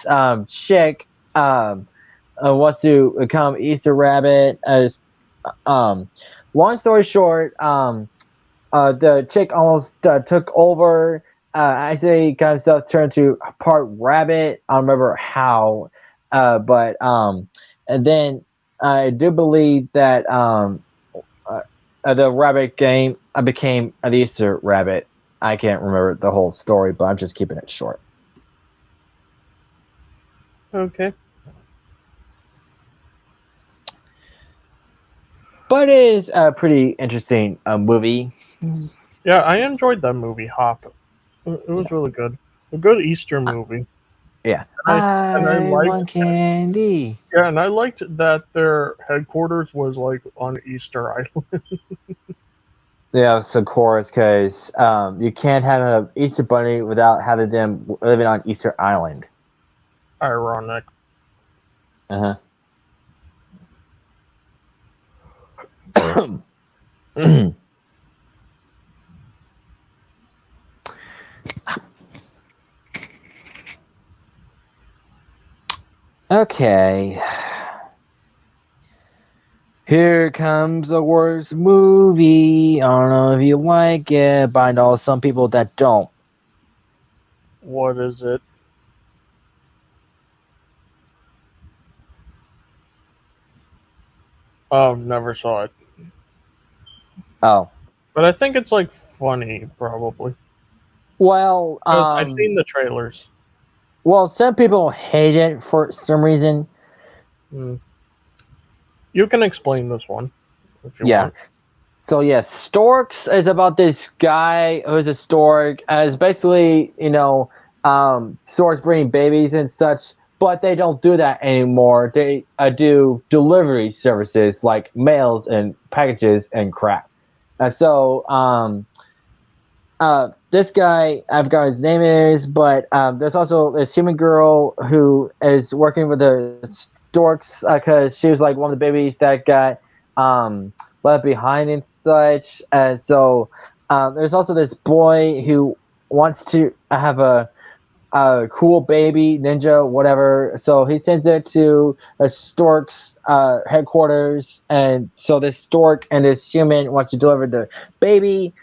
chick wants to become Easter rabbit. Long story short, the chick almost took over. Actually, got himself turned to part rabbit. I don't remember how, but and then I do believe that the rabbit game became an Easter rabbit. I can't remember the whole story, but I'm just keeping it short. Okay. But it is a pretty interesting movie. Yeah, I enjoyed that movie, Hop. It was really good. A good Easter movie. Yeah. I liked want candy. Yeah, and I liked that their headquarters was like on Easter Island. Yeah, of course, because you can't have an Easter bunny without having them living on Easter Island. Ironic. Uh huh. Okay. Here comes the worst movie. I don't know if you like it, but I know some people that don't. What is it? Oh, never saw it. Oh. But I think it's like funny, probably. Well, Because I've seen the trailers. Well, some people hate it for some reason. You can explain this one if you want. So yes, Storks is about this guy who's a stork. It's basically, storks bringing babies and such, but they don't do that anymore. They do delivery services like mails and packages and crap. This guy, I forgot his name is, but there's also this human girl who is working with the storks because she was like one of the babies that got left behind and such. And so there's also this boy who wants to have a cool baby, ninja, whatever. So he sends it to a stork's headquarters. And so this stork and this human wants to deliver the baby.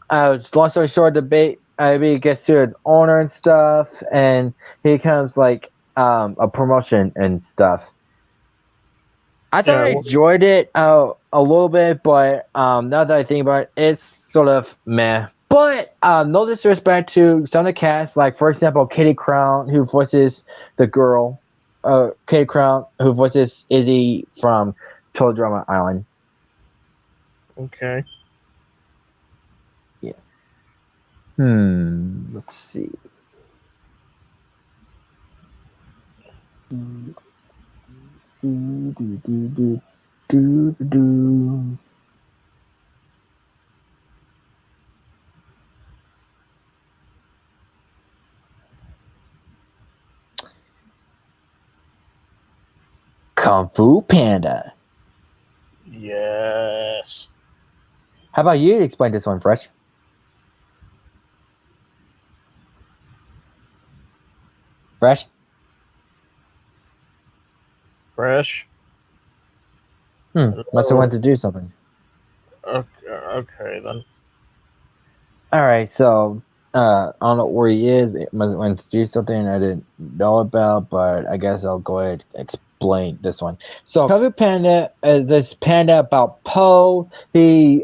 Long story short, the baby gets to an owner and stuff, and he becomes like a promotion and stuff. I thought I enjoyed it a little bit, but now that I think about it, it's sort of meh. But no disrespect to some of the cast, like for example, Katie Crown, who voices the girl, Katie Crown, who voices Izzy from Total Drama Island. Okay. Yeah. Let's see. Kung Fu Panda. Yes. How about you explain this one, Fresh? Fresh? Must have went to do something. Okay then. Alright, so I don't know where he is. It must have went to do something I didn't know about, but I guess I'll go ahead and explain this one. So Cubby Panda is this panda about Po. He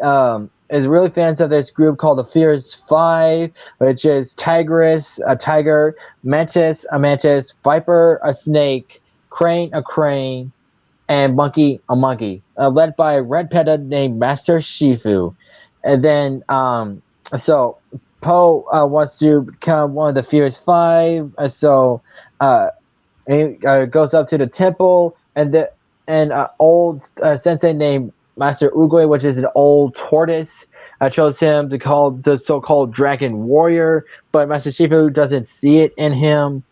is really fans of this group called the Fierce Five, which is Tigress, a tiger, a mantis, viper, a snake, crane, a crane, and monkey, a monkey, led by a red panda named Master Shifu. And then, so Poe wants to become one of the Fierce Five. He goes up to the temple, and old sensei named Master Oogway, which is an old tortoise, chose him to call the so-called Dragon Warrior, but Master Shifu doesn't see it in him.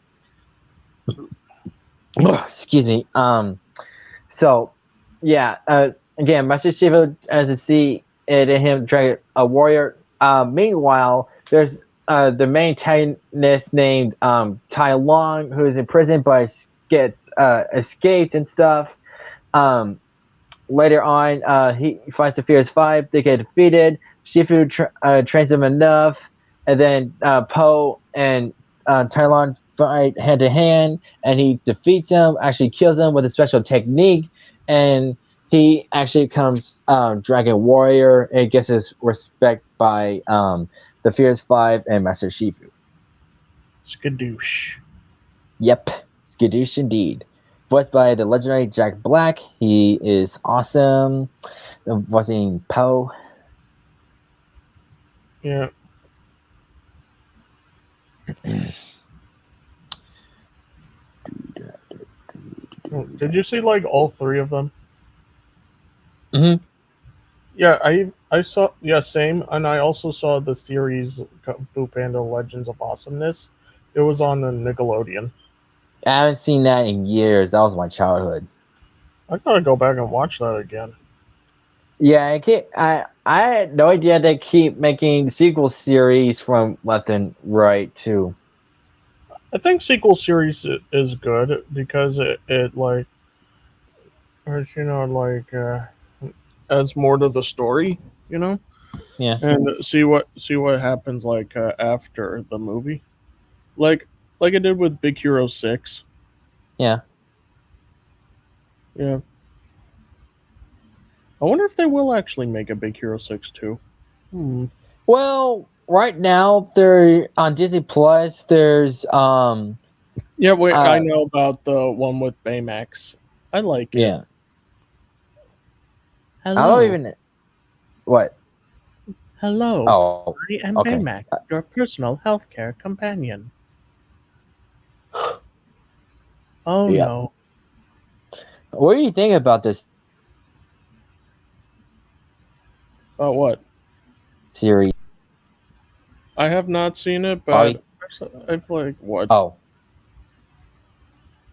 Excuse me. So, yeah. Again, Master Shifu doesn't see it in him, Dragon Warrior. Meanwhile, there's the main antagonist named Tai Long, who is in prison but gets escaped and stuff. Later on, he finds the Fierce Five. They get defeated. Shifu trains them enough, and then Poe and Tai Long fight hand to hand, and he defeats him. Actually, kills him with a special technique, and he actually becomes Dragon Warrior and gets his respect by the Fierce Five and Master Shifu. Skadoosh. Yep, skadoosh indeed. Voiced by the legendary Jack Black. He is awesome. Voicing Poe. Yeah. Did you see like all three of them? Mm-hmm. Yeah, I saw. Yeah, same. And I also saw the series Fu Panda Legends of Awesomeness. It was on the Nickelodeon. I haven't seen that in years. That was my childhood. I gotta go back and watch that again. Yeah, I had no idea they keep making sequel series from left and right too. I think sequel series is good because it like, as you know, like adds more to the story, you know. Yeah. And see what happens like after the movie, like it did with Big Hero 6. Yeah. Yeah. I wonder if they will actually make a Big Hero 6 too. Well, right now they're on Disney Plus. There's Yeah, wait, I know about the one with Baymax. I like it. Yeah. Hello. I don't even. What? Hello. Oh. I am Okay. Baymax, your personal healthcare companion. Oh Yeah. no. What do you think about this About what? series? I have not seen it, but I've like what? Oh.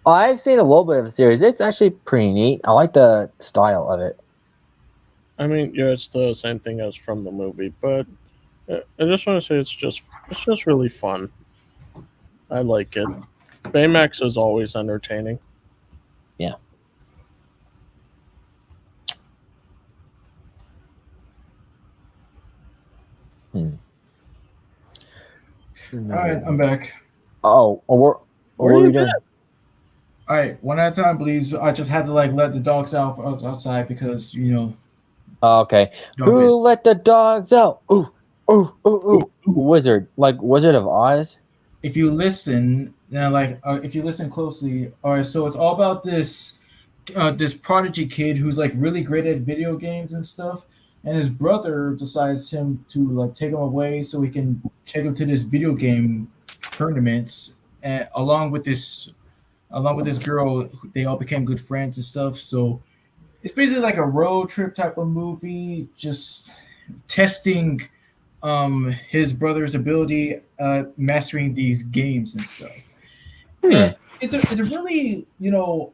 I've seen a little bit of the series. It's actually pretty neat. I like the style of it. I mean, yeah, it's the same thing as from the movie, but I just want to say it's just really fun. I like it. Baymax is always entertaining. Yeah. All right, I'm back. Oh, what are we doing? All right, one at a time, please. I just had to like let the dogs out outside because Oh, okay. Who let the dogs out? Ooh, ooh, ooh, ooh. Wizard, like Wizard of Oz. If you listen, if you listen closely, all right. So it's all about this prodigy kid who's like really great at video games and stuff, and his brother decides to like take him away so he can take him to this video game tournaments, and along with this girl, they all became good friends and stuff. So it's basically like a road trip type of movie, just testing his brother's ability mastering these games and stuff. And it's a really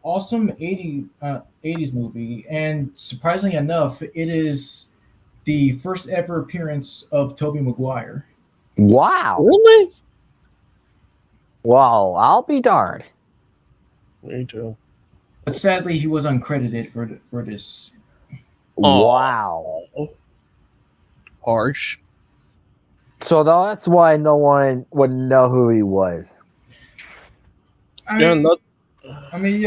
awesome 80s movie, and surprisingly enough, it is the first ever appearance of Tobey Maguire. Wow. Really? Wow, I'll be darned. Me too. But sadly, he was uncredited for this. Wow. Harsh. So that's why no one would know who he was. I made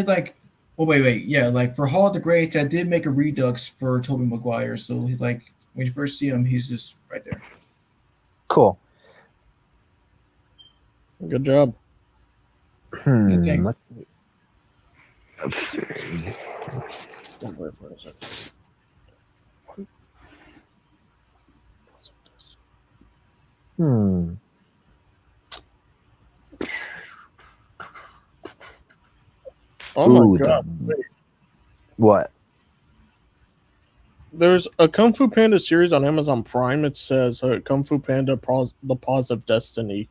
like, oh wait, yeah, like for Hall of the Greats, I did make a redux for Tobey Maguire, so like when you first see him, he's just right there. Cool. Good job. Thanks. Let's see. Hmm. Oh my Ooh, god. What? There's a Kung Fu Panda series on Amazon Prime. It says Kung Fu Panda The Paws of Destiny.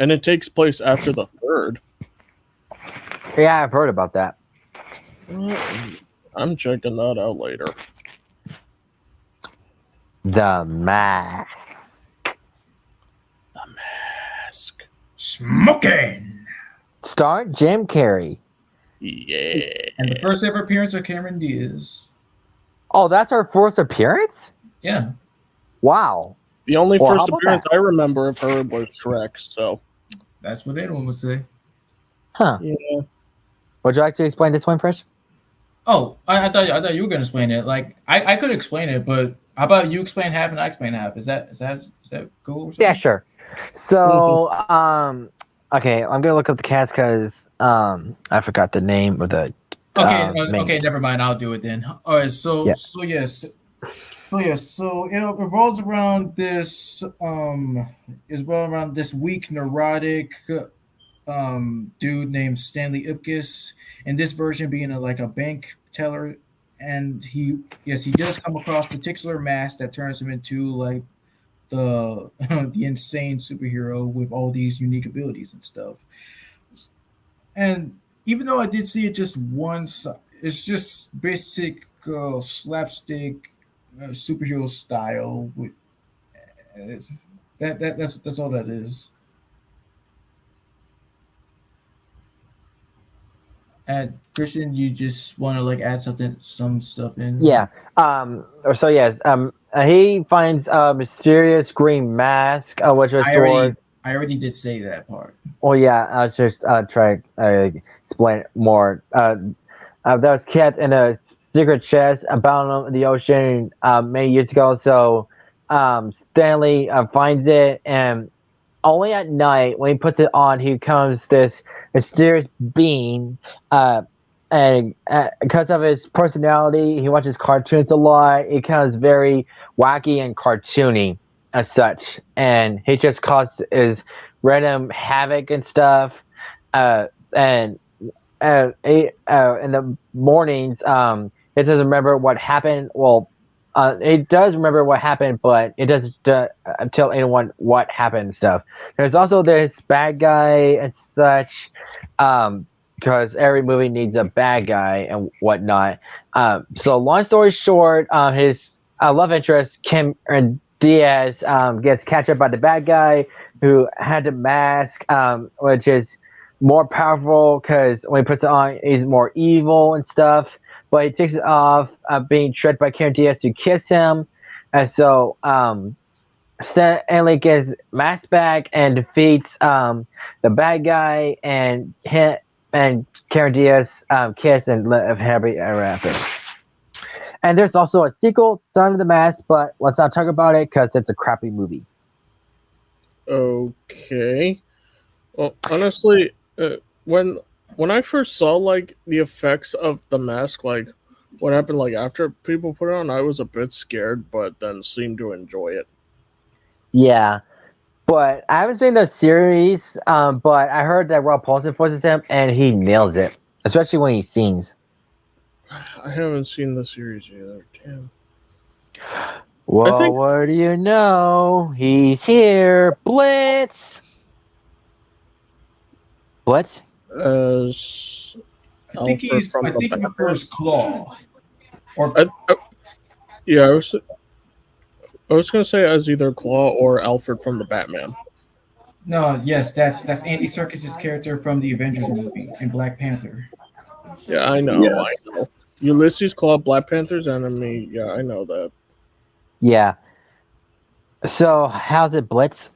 And it takes place after the third. Yeah, I've heard about that. I'm checking that out later. The Mask. Smoking. Star Jim Carrey. Yeah. And the first ever appearance of Cameron Diaz. Oh, that's our first appearance? Yeah. Wow. The only Well, how first about appearance that? I remember of her was Shrek, so. That's what anyone would say. Huh. Yeah. Would you like to explain this one, Fresh? Oh, I thought you were gonna explain it. Like I could explain it, but how about you explain half and I explain half? Is that cool? Or Yeah, sure. So, okay, I'm gonna look up the cast because I forgot the name of the. Okay, never mind. I'll do it then. All right, so Yeah. so it revolves around this weak neurotic dude named Stanley Ipkiss, and this version being like a bank teller, and he does come across the titular mask that turns him into like the the insane superhero with all these unique abilities and stuff. And even though I did see it just once, it's just basic slapstick superhero style. With that's all that is. And Christian, you just want to like add some stuff in? Yeah. So yes. He finds a mysterious green mask, which was I already did say that part. Oh yeah, I was just trying to explain it more. That was kept in a secret chest abandoned in the ocean many years ago. So Stanley finds it, and only at night when he puts it on, he becomes this mysterious being. And because of his personality, he watches cartoons a lot. He becomes very wacky and cartoony as such, and he just causes random havoc and stuff. And in the mornings, he doesn't remember what happened. Well, he does remember what happened, but it doesn't tell anyone what happened and stuff. There's also this bad guy and such, because every movie needs a bad guy and whatnot. So long story short, his love interest, Kim Diaz, gets captured by the bad guy who had the mask, which is more powerful because when he puts it on, he's more evil and stuff. But he takes it off, being tricked by Cameron Diaz to kiss him. And so Stanley gets mask back and defeats the bad guy, and Cameron Diaz kiss and live happy ever after. And there's also a sequel, Son of the Mask, but let's not talk about it because it's a crappy movie. Okay. Well, honestly, when I first saw like the effects of the mask, like what happened like after people put it on, I was a bit scared, but then seemed to enjoy it. Yeah, but I haven't seen the series, but I heard that Rob Paulsen voices him, and he nails it, especially when he sings. I haven't seen the series either. Damn. Well, what do you know? He's here. Blitz! Blitz? I think he's the first Claw. Yeah, I was gonna say as either Claw or Alfred from the Batman. No, yes, that's Andy Serkis's character from the Avengers movie and Black Panther. Yeah, I know. Yes. I know. Ulysses Claw, Black Panther's enemy. Yeah, I know that. Yeah. So, how's it, Blitz?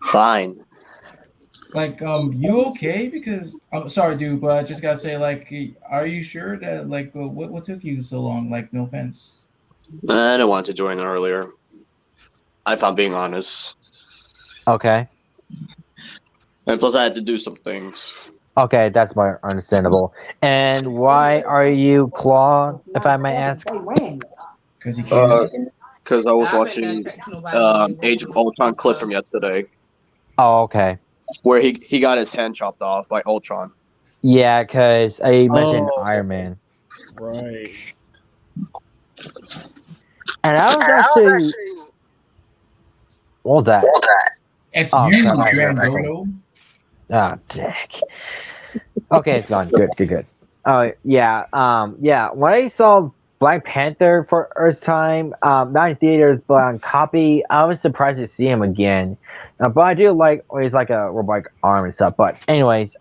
Fine. Like, you okay? Because I'm sorry, dude, but I just gotta say, like, are you sure that, like, what took you so long? Like, no offense. I didn't want to join earlier. If I'm being honest. Okay. And plus, I had to do some things. Okay, that's more understandable. And why are you Claw, if I may ask? Because he can. Because I was watching Age of Ultron clip from yesterday, Oh, okay. where he got his hand chopped off by Ultron. Yeah, because I mentioned Oh. Iron Man. Right. And I was actually... What was that? It's Oh, you, sorry, Grand okay. Dodo. Oh, dick. Okay, it's gone. Good. Oh, yeah. Yeah. When I saw Black Panther for first time, not in theaters, but on copy, I was surprised to see him again. But I do like, he's like a robotic arm and stuff. But anyways,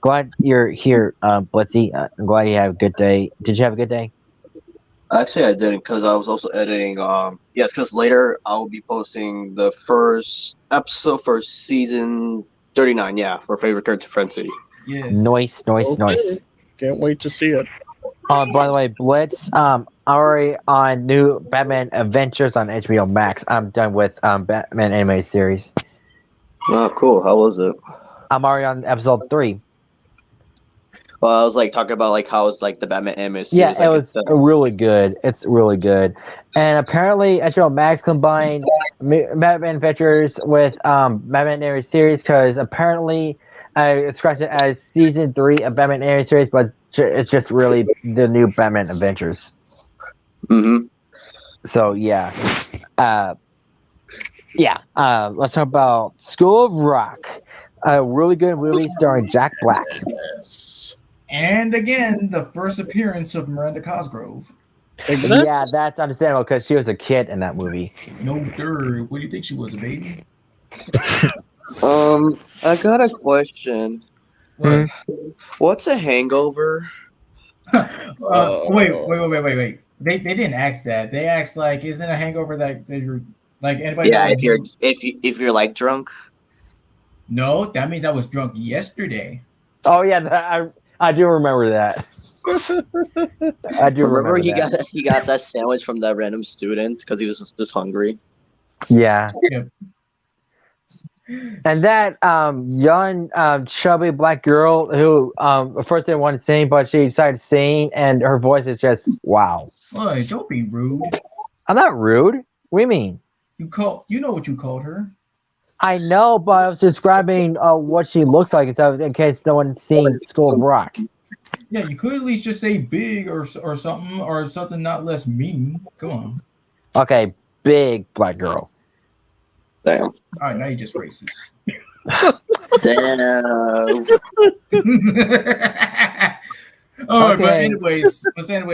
glad you're here, Blitzy. I'm glad you had a good day. Did you have a good day? Actually, I didn't, because I was also editing. Yes, because later I'll be posting the first episode for season 39. Yeah, for Favorite Character Frenzy. Yes. Noise. Okay. Can't wait to see it. By the way, Blitz, already on new Batman Adventures on HBO Max. I'm done with Batman animated series. Oh, cool. How was it? I'm already on episode 3. Well, I was like talking about like how it's like the Batman animated Yeah, series. it like, was really good. It's really good. And apparently, HBO Max combined Batman Adventures with Batman animated series because apparently it's credited as season 3 of Batman animated series, but it's just really the new Batman Adventures. Mm-hmm. So yeah, let's talk about School of Rock, a really good movie starring Jack Black. Yes. And again, the first appearance of Miranda Cosgrove. Exactly. Yeah, that's understandable because she was a kid in that movie. No third. What do you think she was, a baby? I got a question. What? What's a hangover? Wait. They didn't ask that. They asked like, isn't a hangover that you're like anybody? Yeah, know- if you're like drunk. No, that means I was drunk yesterday. Oh yeah, I do remember that. I do remember he that. got that sandwich from that random student because he was just hungry. Yeah. Yep. And that young chubby black girl who first didn't want to sing, but she decided to sing, and her voice is just wow. Boy, don't be rude. I'm not rude. What do you mean? You know what you called her. I know, but I was describing what she looks like in case no one's seen School of Rock. Yeah, you could at least just say big or something not less mean. Come on. Okay, big black girl. Damn. All right, now you're just racist. Damn. All right, but Okay. anyways,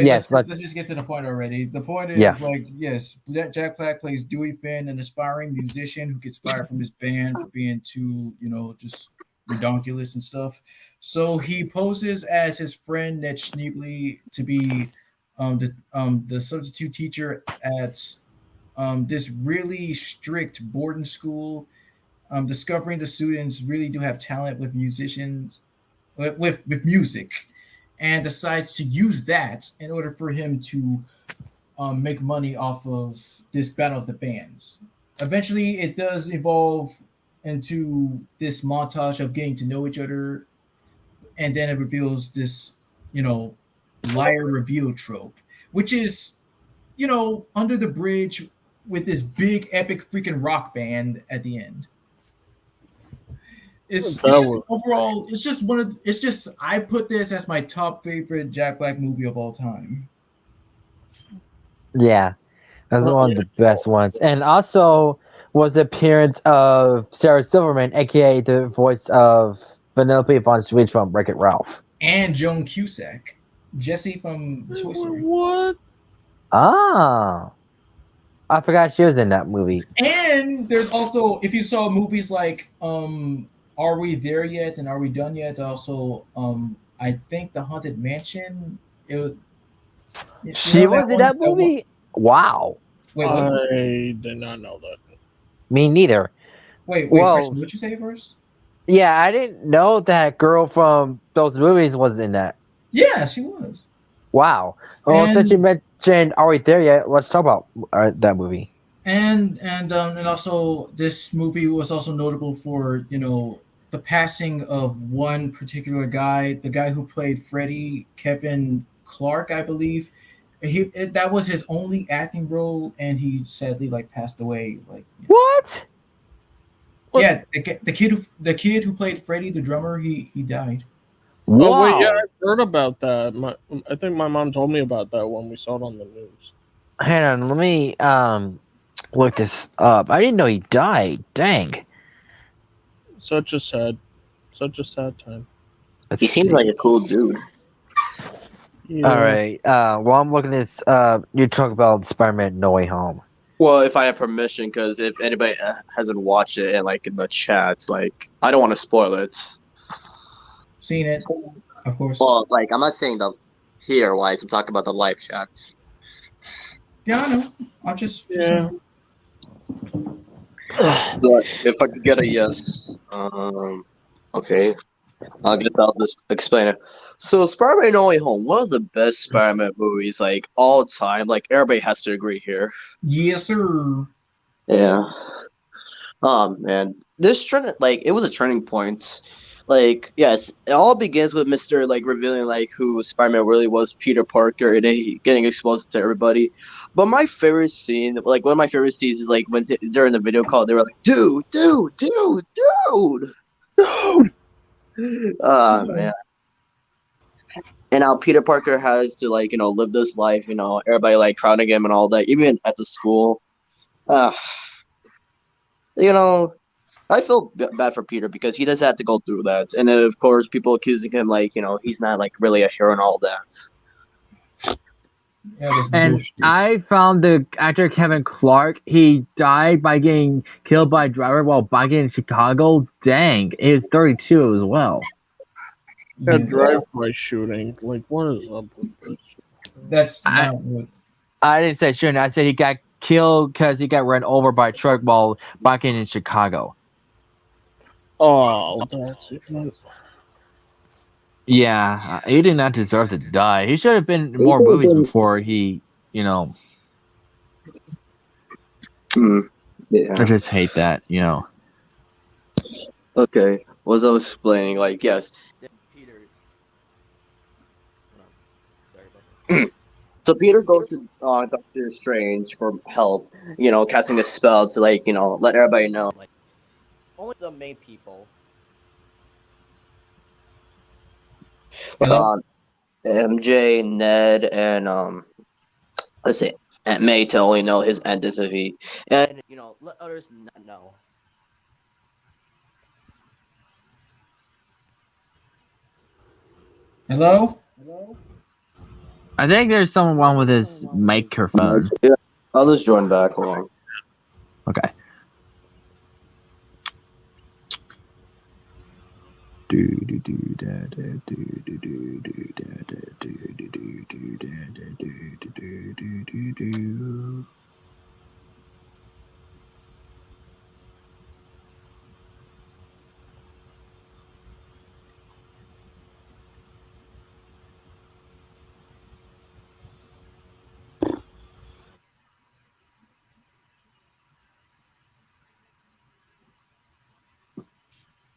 Yes, let's just get to the point already. The point is, Yeah. like, yes, Jack Black plays Dewey Finn, an aspiring musician who gets fired from his band for being too, just redonkulous and stuff. So he poses as his friend Ned Schneebly to be the substitute teacher at this really strict boarding school, discovering the students really do have talent with musicians, with music, and decides to use that in order for him to make money off of this battle of the bands. Eventually, it does evolve into this montage of getting to know each other, and then it reveals this, liar reveal trope, which is, under the bridge with this big epic freaking rock band at the end. Overall, I put this as my top favorite Jack Black movie of all time. Yeah, that's one of the best ones. And also was the appearance of Sarah Silverman, aka the voice of Vanellope von Switch from Wreck-It Ralph. And Joan Cusack, Jessie from Toy Story. What? Ah, I forgot she was in that movie. And there's also, if you saw movies like Are We There Yet and Are We Done Yet? Also, I think The Haunted Mansion. She was in that movie? Wow. Wait, what? I did not know that. Me neither. Wait, Whoa. Christian, what'd you say first? Yeah, I didn't know that girl from those movies was in that. Yeah, she was. Wow. Well, And- since you Jen, are we there yet? Let's talk about that movie. And also this movie was also notable for the passing of one particular guy, the guy who played Freddy, Kevin Clark, I believe. That was his only acting role, and he sadly passed away. What? Yeah, the kid who played Freddy, the drummer, he died. Wow. Oh wait, yeah, I heard about that. I think my mom told me about that when we saw it on the news. Hang on, let me look this up. I didn't know he died. Dang. Such a sad time. Let's He seems see. like a cool dude. Yeah. All right. While I'm looking at this, you talk about Spider-Man: No Way Home. Well, if I have permission, because if anybody hasn't watched it and like in the chats, like I don't want to spoil it. Seen it, of course. Well, like I'm not saying the here wise. I'm talking about the live chat. Yeah, I know. I'll just Yeah. But if I could get a yes, okay. I guess I'll just explain it. So, Spider-Man: No Way Home, one of the best Spider-Man movies, like all time. Like everybody has to agree here. Yes, sir. Yeah. Man, this trend, like, it was a turning point. Like, yes, it all begins with Mister like revealing like who Spider-Man really was, Peter Parker, and then he getting exposed to everybody. But my favorite scene, like one of my favorite scenes, is like when during the video call, they were like, "Dude, dude, dude, dude, dude." Man. And now Peter Parker has to like live this life. Everybody like crowding him and all that, even at the school. Uh, I feel bad for Peter because he does have to go through that, and of course, people accusing him like he's not like really a hero and all that. Yeah, that's And bullshit. I found the actor Kevin Clark. He died by getting killed by a driver while biking in Chicago. Dang, he was 32 as well. A Yeah, drive-by shooting. Like, what is up with this? that's I- not what. I didn't say shooting. I said he got killed because he got run over by a truck while biking in Chicago. Oh, that's it. Yeah, he did not deserve to die. He should have been in more movies before he, Hmm, I yeah. just hate that, Okay. What was I explaining? Like, yes. Peter. Sorry about that. So Peter goes to Doctor Strange for help. Casting a spell to like let everybody know. Like, only the main people. Hello? MJ, Ned, and let's see, Aunt May to only know his identity, and let others not know. Hello? I think there's something wrong with his microphone. Yeah, I'll just join back. Hold on. Okay.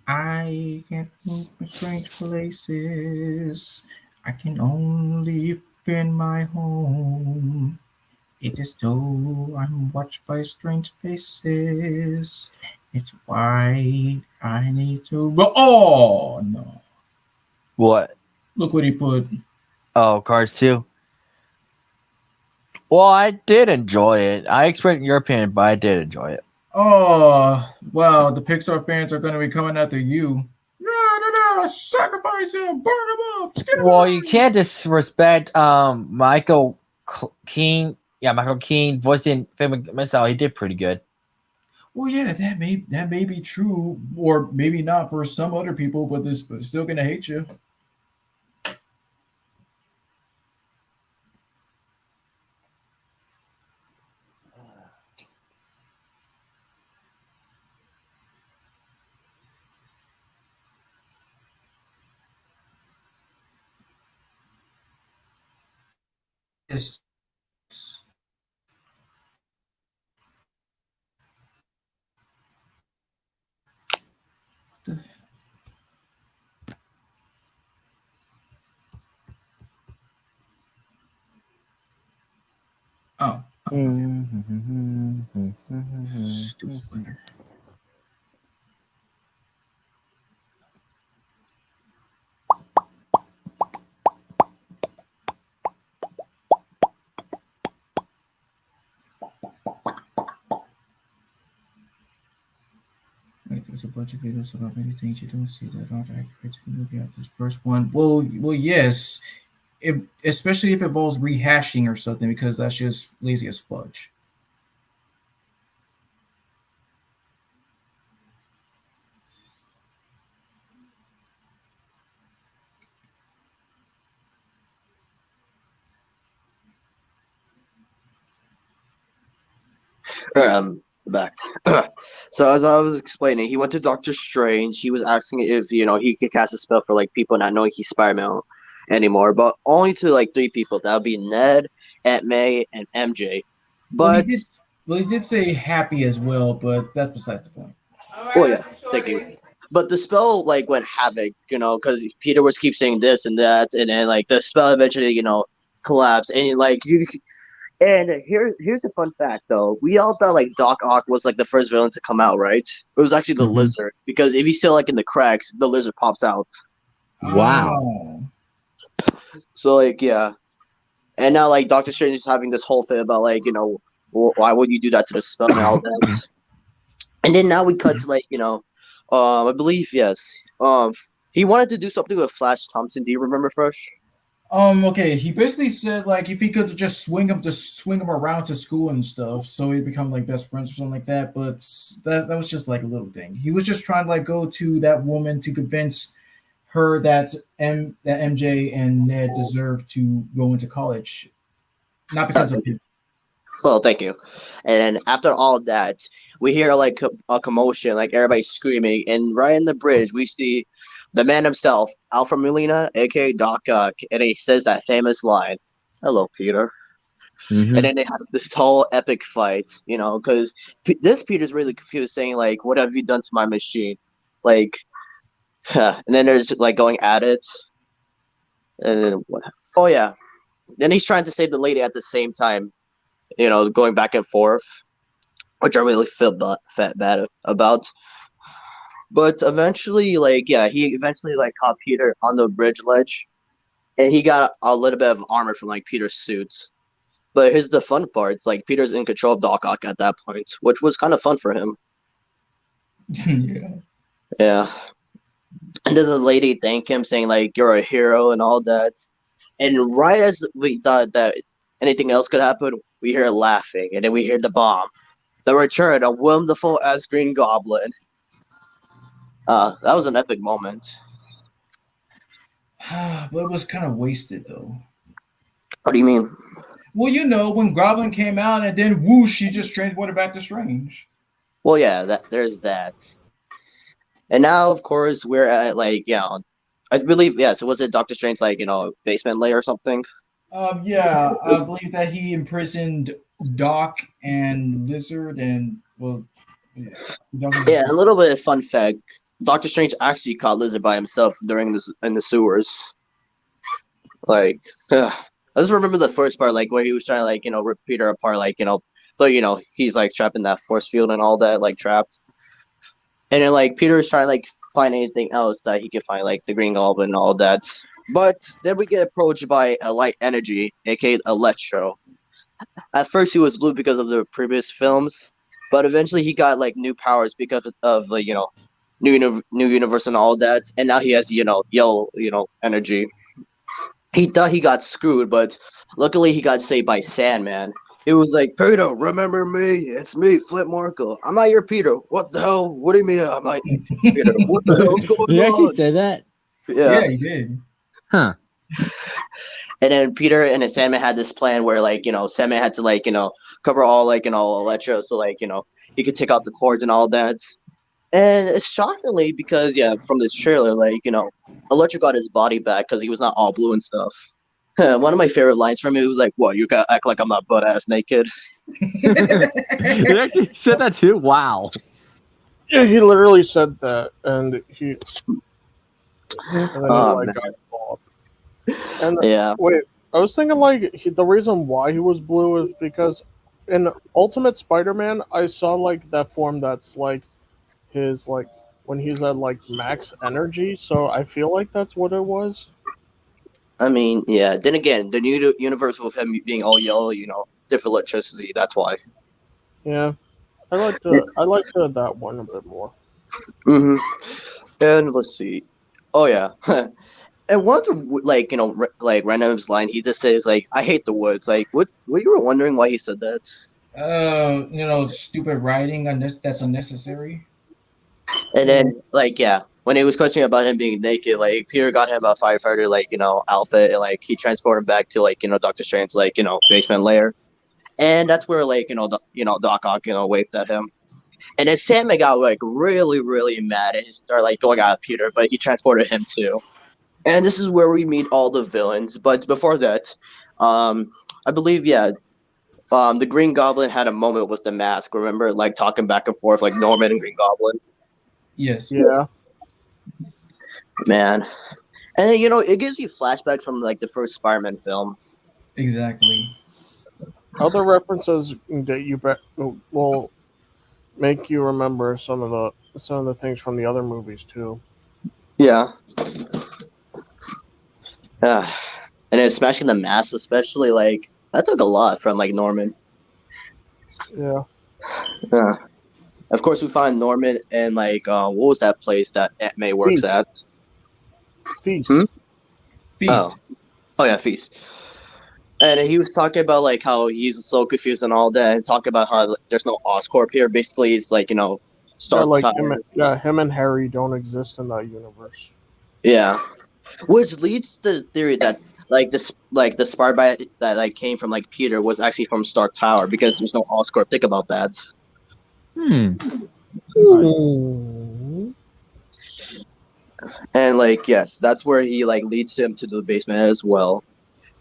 I can't move in strange places. I can only be in my home. It is though I'm watched by strange faces. It's why I need to. Oh no! What? Look what he put. Oh, Cars 2? Well, I did enjoy it. I expect your opinion, but I did enjoy it. Oh well, the Pixar fans are going to be coming after you. No! Sacrifice him! Burn him up! Skin him Well, alive! you can't disrespect Michael Keane. Yeah, Michael Keane voicing Famous Missile. He did pretty good. Well, yeah, that may be true, or maybe not for some other people, but this but still gonna hate you. Yes. Stupid. Like, there's a bunch of videos about many things you don't see that aren't accurate to the movie after this first one. Well, yes, if especially if it involves rehashing or something, because that's just lazy as fudge. Back. So as I was explaining, he went to Doctor Strange. He was asking if he could cast a spell for like people not knowing he's Spider-Man anymore, but only to like 3 people. That would be Ned, Aunt May, and MJ. But he did say happy as well, but that's besides the point. oh yeah, thank you. But the spell like went havoc, because Peter was keep saying this and that, and then like the spell eventually, collapsed, and like you. And here's a fun fact though. We all thought like Doc Ock was like the first villain to come out, right? It was actually the Lizard, because if he's still like in the cracks, the Lizard pops out. Wow. Oh. So like yeah, and now like Doctor Strange is having this whole thing about like why would you do that to the spell and all that. And then now we cut to like I believe yes, he wanted to do something with Flash Thompson. Do you remember, Fresh? Okay, he basically said like if he could just swing him around to school and stuff, so he'd become like best friends or something like that. But that was just like a little thing. He was just trying to like go to that woman to convince her that MJ and Ned deserve to go into college, not because of him. Well, thank you. And after all that, we hear like a commotion, like everybody's screaming, and right in the bridge we see the man himself, Alfred Molina, aka Doc Ock, and he says that famous line, "Hello, Peter." Mm-hmm. And then they have this whole epic fight, because this Peter's really confused, saying like, "What have you done to my machine?" Like, and then there's like going at it, and then what? Oh yeah, then he's trying to save the lady at the same time, going back and forth, which I really feel bad about. But eventually, like, yeah, he eventually like caught Peter on the bridge ledge, and he got a little bit of armor from like Peter's suits. But here's the fun part: it's like Peter's in control of Doc Ock at that point, which was kind of fun for him. Yeah. Yeah. And then the lady thanked him, saying like, "You're a hero" and all that. And right as we thought that anything else could happen, we hear laughing, and then we hear the bomb, the return of Willem Dafoe as Green Goblin. That was an epic moment. But it was kind of wasted though. What do you mean? Well, when Goblin came out and then whoosh, he just transported back to Strange. Well, yeah, there's that. And now, of course, we're at like, I believe, yes, was it Doctor Strange like, basement layer or something? Yeah, I believe that he imprisoned Doc and Lizard and Yeah, a little bit of fun fact. Doctor Strange actually caught Lizard by himself during this in the sewers. Like, I just remember the first part, like where he was trying to like rip Peter apart, like but he's like trapped in that force field and all that, like trapped. And then like Peter is trying to like find anything else that he could find, like the Green Goblin and all that. But then we get approached by a light energy, aka Electro. At first he was blue because of the previous films, but eventually he got like new powers because of like new universe and all that, and now he has yellow energy. He thought he got screwed, but luckily he got saved by Sandman. It was like, "Peter, remember me? It's me, Flip Marco. I'm not your Peter. What the hell? What do you mean? I'm like, Peter, what the hell's going You actually on?" said that? Yeah, he did. Huh. And then Peter and Sandman had this plan where like Sandman had to like cover all like Electro, so like he could take out the cords and all that. And it's shockingly because from the trailer, like Electro got his body back because he was not all blue and stuff. One of my favorite lines from it was like, "What, you gotta act like I'm not butt ass naked." You actually said that too? Wow. Yeah, he literally said that, and then he Man. got caught. And Yeah. wait, I was thinking like the reason why he was blue is because in Ultimate Spider-Man, I saw like that form that's like his like when he's at like max energy. So I feel like that's what it was. I mean, yeah. Then again, the new universe with him being all yellow, different electricity. That's why. Yeah, I liked that one a bit more. hmm And let's see. Oh yeah. And one of the like random's line, he just says like, "I hate the woods." Like, what you were wondering why he said that? Stupid writing that's unnecessary. And then like yeah, when he was questioning about him being naked, like Peter got him a firefighter outfit, and like he transported him back to Doctor Strange's basement lair, and that's where Doc Ock waved at him. And then Sandman got like really, really mad and he started like going at Peter, but he transported him too. And this is where we meet all the villains. But before that, I believe the Green Goblin had a moment with the mask. Remember, like talking back and forth, like Norman and Green Goblin. Yes. Yeah. Man, and then, it gives you flashbacks from like the first Spider-Man film. Exactly. Other references that you will make you remember some of the things from the other movies too. Yeah. And then smashing the mask, especially like that took a lot from like Norman. Yeah. Of course, we find Norman and like what was that place that Aunt May works Feast. at? Feast. Feast. Oh yeah, Feast. And he was talking about like how he's so confused and all that, and talking about how there's no Oscorp here. Basically, it's like Stark. Him and Harry don't exist in that universe. Yeah, which leads to the theory that the spy bite that like came from like Peter was actually from Stark Tower because there's no Oscorp. Think about that. And like yes, that's where he like leads him to the basement as well.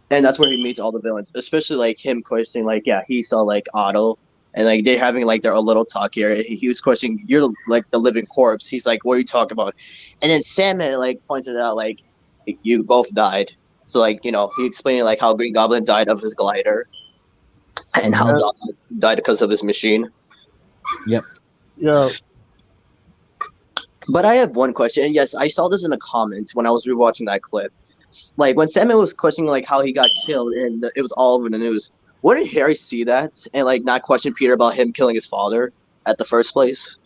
And that's where he meets all the villains, especially like him questioning, like, yeah, he saw like Otto, and like they're having like their little talk here. He was questioning, "You're like the living corpse." He's like, "What are you talking about?" And then Sandman like pointed out, like, "You both died." So like he explained like how Green Goblin died of his glider, and how Doc died because of his machine. Yep. Yeah. But I have one question, and yes, I saw this in the comments when I was rewatching that clip. Like when Sandman was questioning like how he got killed and it was all over the news, wouldn't Harry see that and like not question Peter about him killing his father at the first place?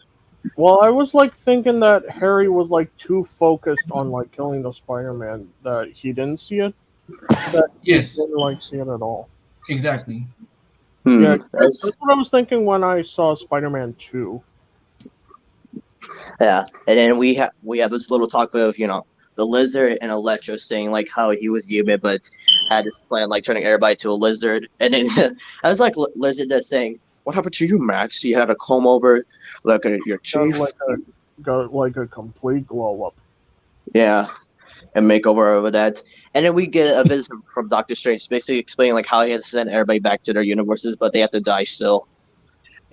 Well, I was like thinking that Harry was like too focused on like killing the Spider-Man that he didn't see it. That Yes. he didn't like see it at all. Exactly. Yeah, that's what I was thinking when I saw Spider-Man 2. Yeah, and then we have this little talk with the Lizard and Electro saying like how he was human but had this plan like turning everybody to a lizard, and then I was like Lizard just saying, "What happened to you, Max? You had a comb over, like your chief, got like a complete glow up." Yeah, and makeover over that, and then we get a visit from Doctor Strange, basically explaining like how he has to send everybody back to their universes, but they have to die still,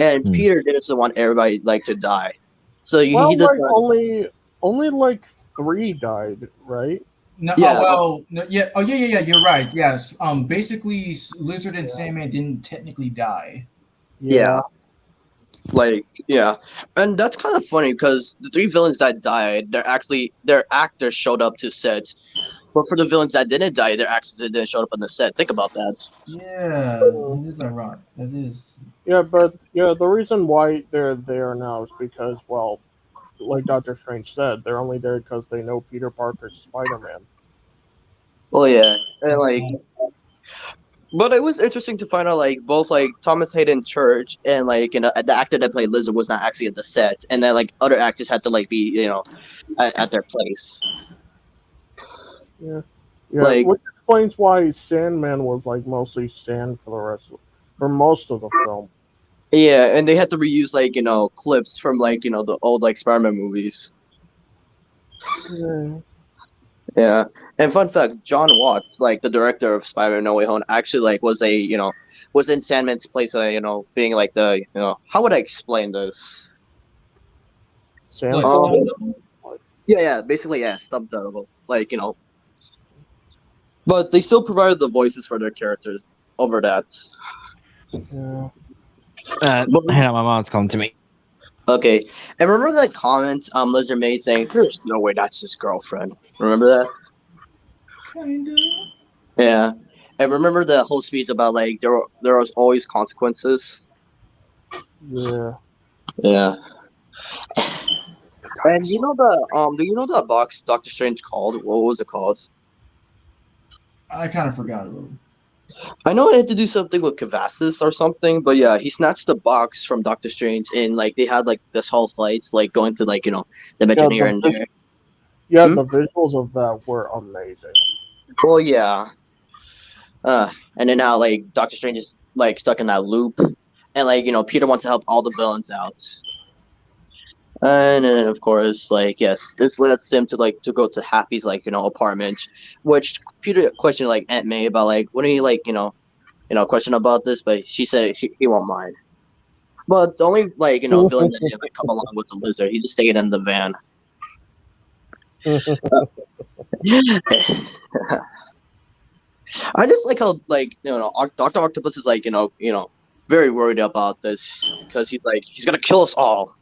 and Peter doesn't want everybody like to die, so he does only like 3 died, right? No, Yeah. yeah. You're right. Yes. Basically, Lizard and Sandman didn't technically die. Yeah. And that's kind of funny because the 3 villains that died, their actors showed up to set, but for the villains that didn't die, their actors didn't show up on the set. Think about that. Yeah, that is ironic. That is. Yeah, but the reason why they're there now is because, well, like Doctor Strange said, they're only there because they know Peter Parker's Spider-Man. Well, yeah, and but it was interesting to find out like both like Thomas Hayden Church and like the actor that played Lizard was not actually at the set, and then like other actors had to like be at their place. Yeah, which explains why Sandman was like mostly sand for most of the film. Yeah, and they had to reuse like clips from like the old like Spider-Man movies. Yeah, and fun fact: John Watts, like the director of Spider-Man: No Way Home, actually like was in Sandman's place, being like the how would I explain this? Basically stumped double, but they still provided the voices for their characters over that. Yeah. Hang on, my mom's calling to me. Okay, and remember that comment Lizard made saying, "There's no way that's his girlfriend." Remember that? Kinda. Yeah, and remember the whole speech about like there was always consequences. Yeah. Yeah. And you know the do you know that box Doctor Strange called? What was it called? I kind of forgot a little. I know it had to do something with Cavassus or something, but yeah, he snatched the box from Doctor Strange, and like they had like this whole fights, like going to like dimension here and there. Yeah, Hmm? the visuals of that were amazing. Well, yeah. And then now like Doctor Strange is like stuck in that loop, and like Peter wants to help all the villains out. And then of course, like yes, this leads him to go to Happy's apartment, which Peter questioned like Aunt May about like what do you question about this, but she said he won't mind. But the only villain that didn't come along was a lizard. He just stayed in the van. I just like how Dr. Octopus is very worried about this because he's gonna kill us all.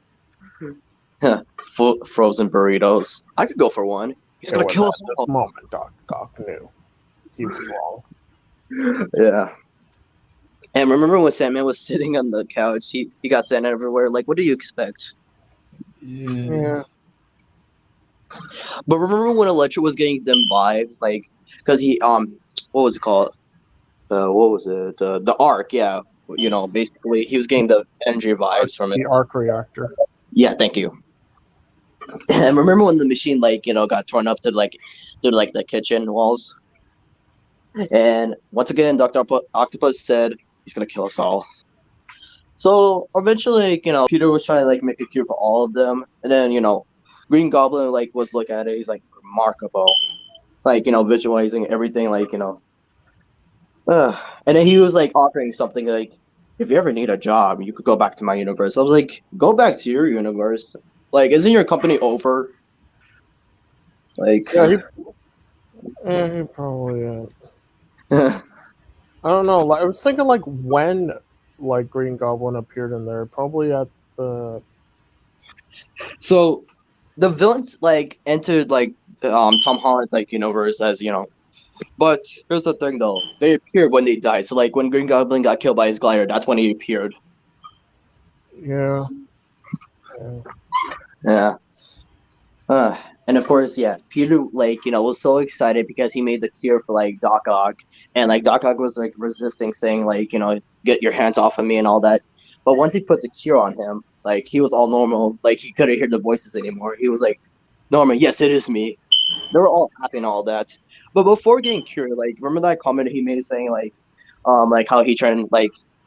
Frozen burritos. I could go for one. He's gonna kill us all. Moment, Doc knew he was wrong. Yeah. And remember when Sandman was sitting on the couch? He got sand everywhere. Like, what do you expect? Yeah. But remember when Electro was getting them vibes, like, because he what was it called? What was it? The arc, yeah. Basically he was getting the energy vibes from it. The arc reactor. Yeah, thank you. And remember when the machine got torn up to the kitchen walls? And once again, Dr. Octopus said he's gonna kill us all. So eventually, Peter was trying to make a cure for all of them, and then Green Goblin was looking at it. He's like remarkable, visualizing everything, and then he was offering something like, if you ever need a job, you could go back to my universe. I was like, go back to your universe. Isn't your company over? Yeah, he probably is. I don't know. I was thinking when Green Goblin appeared in there, probably at the. So, the villains entered Tom Holland's universe as but here's the thing though, they appeared when they died. So when Green Goblin got killed by his glider, that's when he appeared. Yeah. Yeah. And of course, yeah, Peter was so excited because he made the cure for Doc Ock, and Doc Ock was resisting, saying get your hands off of me and all that. But once he put the cure on him, he was all normal. He couldn't hear the voices anymore. He was like, Norman, yes, it is me. They were all happy and all that. But before getting cured, remember that comment he made saying how he turned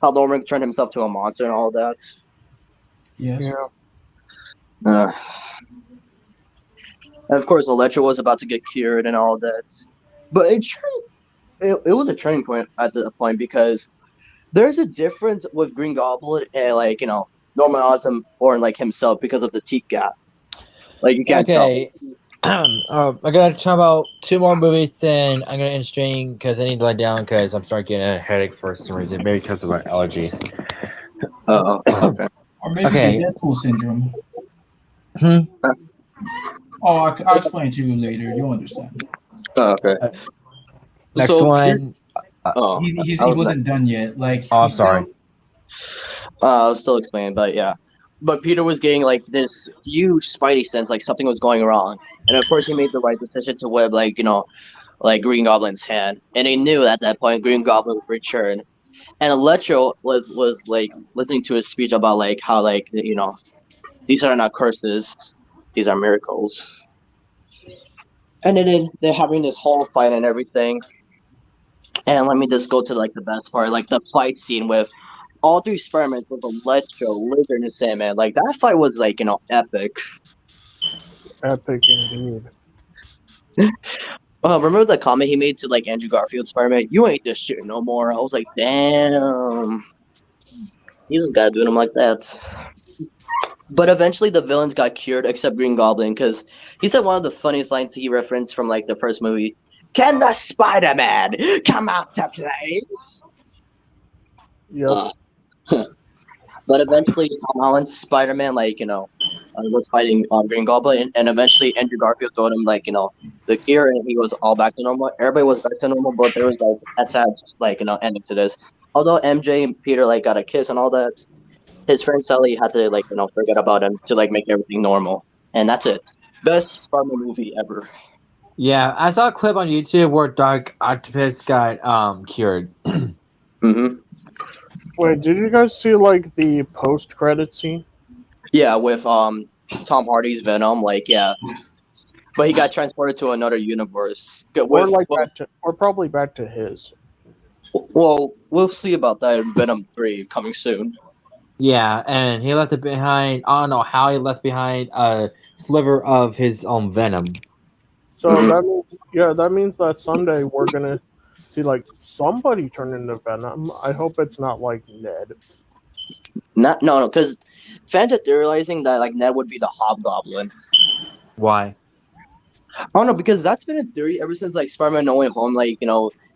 how Norman turned himself to a monster and all that. Yes. Yeah. And of course, Electro was about to get cured and all that. But it was a turning point at the point because there's a difference with Green Goblin and Norman Osborn or himself because of the teeth gap. You can't tell. I'm gonna talk about 2 more movies, then I'm gonna end stream because I need to lie down because I'm starting getting a headache for some reason, maybe because of my allergies. Okay. Or maybe the Deadpool syndrome. Oh, I'll explain to you later. You'll understand. Okay. Next one. He wasn't done yet. I'm sorry. I was still explaining, but yeah. But Peter was getting this huge spidey sense, something was going wrong, and of course he made the right decision to web Green Goblin's hand, and he knew at that point Green Goblin would return, and Electro was listening to his speech about how these are not curses, these are miracles, and then they're having this whole fight and everything, and let me just go to the best part, the fight scene with all 3 Spider-Man with Electro, Lizard, and Sandman. That fight was epic. Epic indeed. Remember the comment he made to Andrew Garfield Spider-Man? You ain't this shit no more. I was like, damn. You just gotta do them like that. But eventually the villains got cured except Green Goblin because he said one of the funniest lines he referenced from the first movie. Can the Spider-Man come out to play? Yep. But eventually, Tom Holland's Spider-Man, was fighting Green Goblin, and eventually Andrew Garfield told him, the cure, and he was all back to normal. Everybody was back to normal, but there was a sad, ending to this. Although MJ and Peter got a kiss and all that, his friend Sally had to forget about him to make everything normal, and that's it. Best Spider-Man movie ever. Yeah, I saw a clip on YouTube where Dark Octopus got cured. Mm-hmm. Wait, did you guys see the post-credit scene? Yeah, with Tom Hardy's Venom, but he got transported to another universe. Or probably back to his. Well, we'll see about that in Venom 3 coming soon. Yeah, and he left it behind. I don't know how he left behind a sliver of his own venom. So that means that someday we're gonna see somebody turn into Venom. I hope it's not Ned. No, because fans are theorizing that Ned would be the Hobgoblin. Why? I don't know, because that's been a theory ever since Spider-Man No Way Home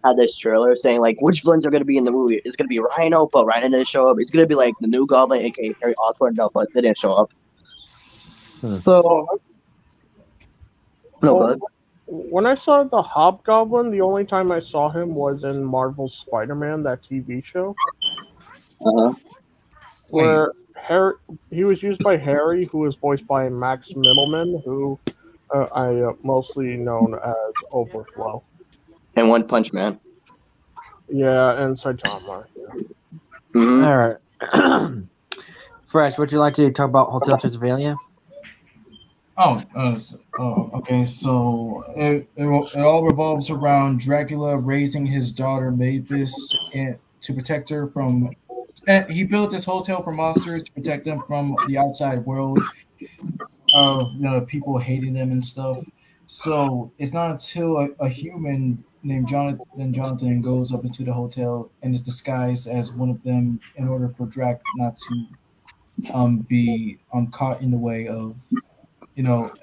had this trailer saying which villains are gonna be in the movie. It's gonna be Rhino, but Rhino didn't show up. It's gonna be the new Goblin, aka Harry Osborn, no, but they didn't show up. So no good. When I saw the Hobgoblin, the only time I saw him was in Marvel's Spider-Man, that TV show. Where he was used by Harry, who was voiced by Max Middleman, who I mostly known as Overflow. And One Punch Man. Yeah, and Saitama. Yeah. Mm-hmm. All right. Fresh, would you like to talk about Hotel Transylvania? Okay. So it all revolves around Dracula raising his daughter Mavis to protect her from. And he built this hotel for monsters to protect them from the outside world of people hating them and stuff. So it's not until a human named Jonathan goes up into the hotel and is disguised as one of them in order for Drac not to be caught in the way of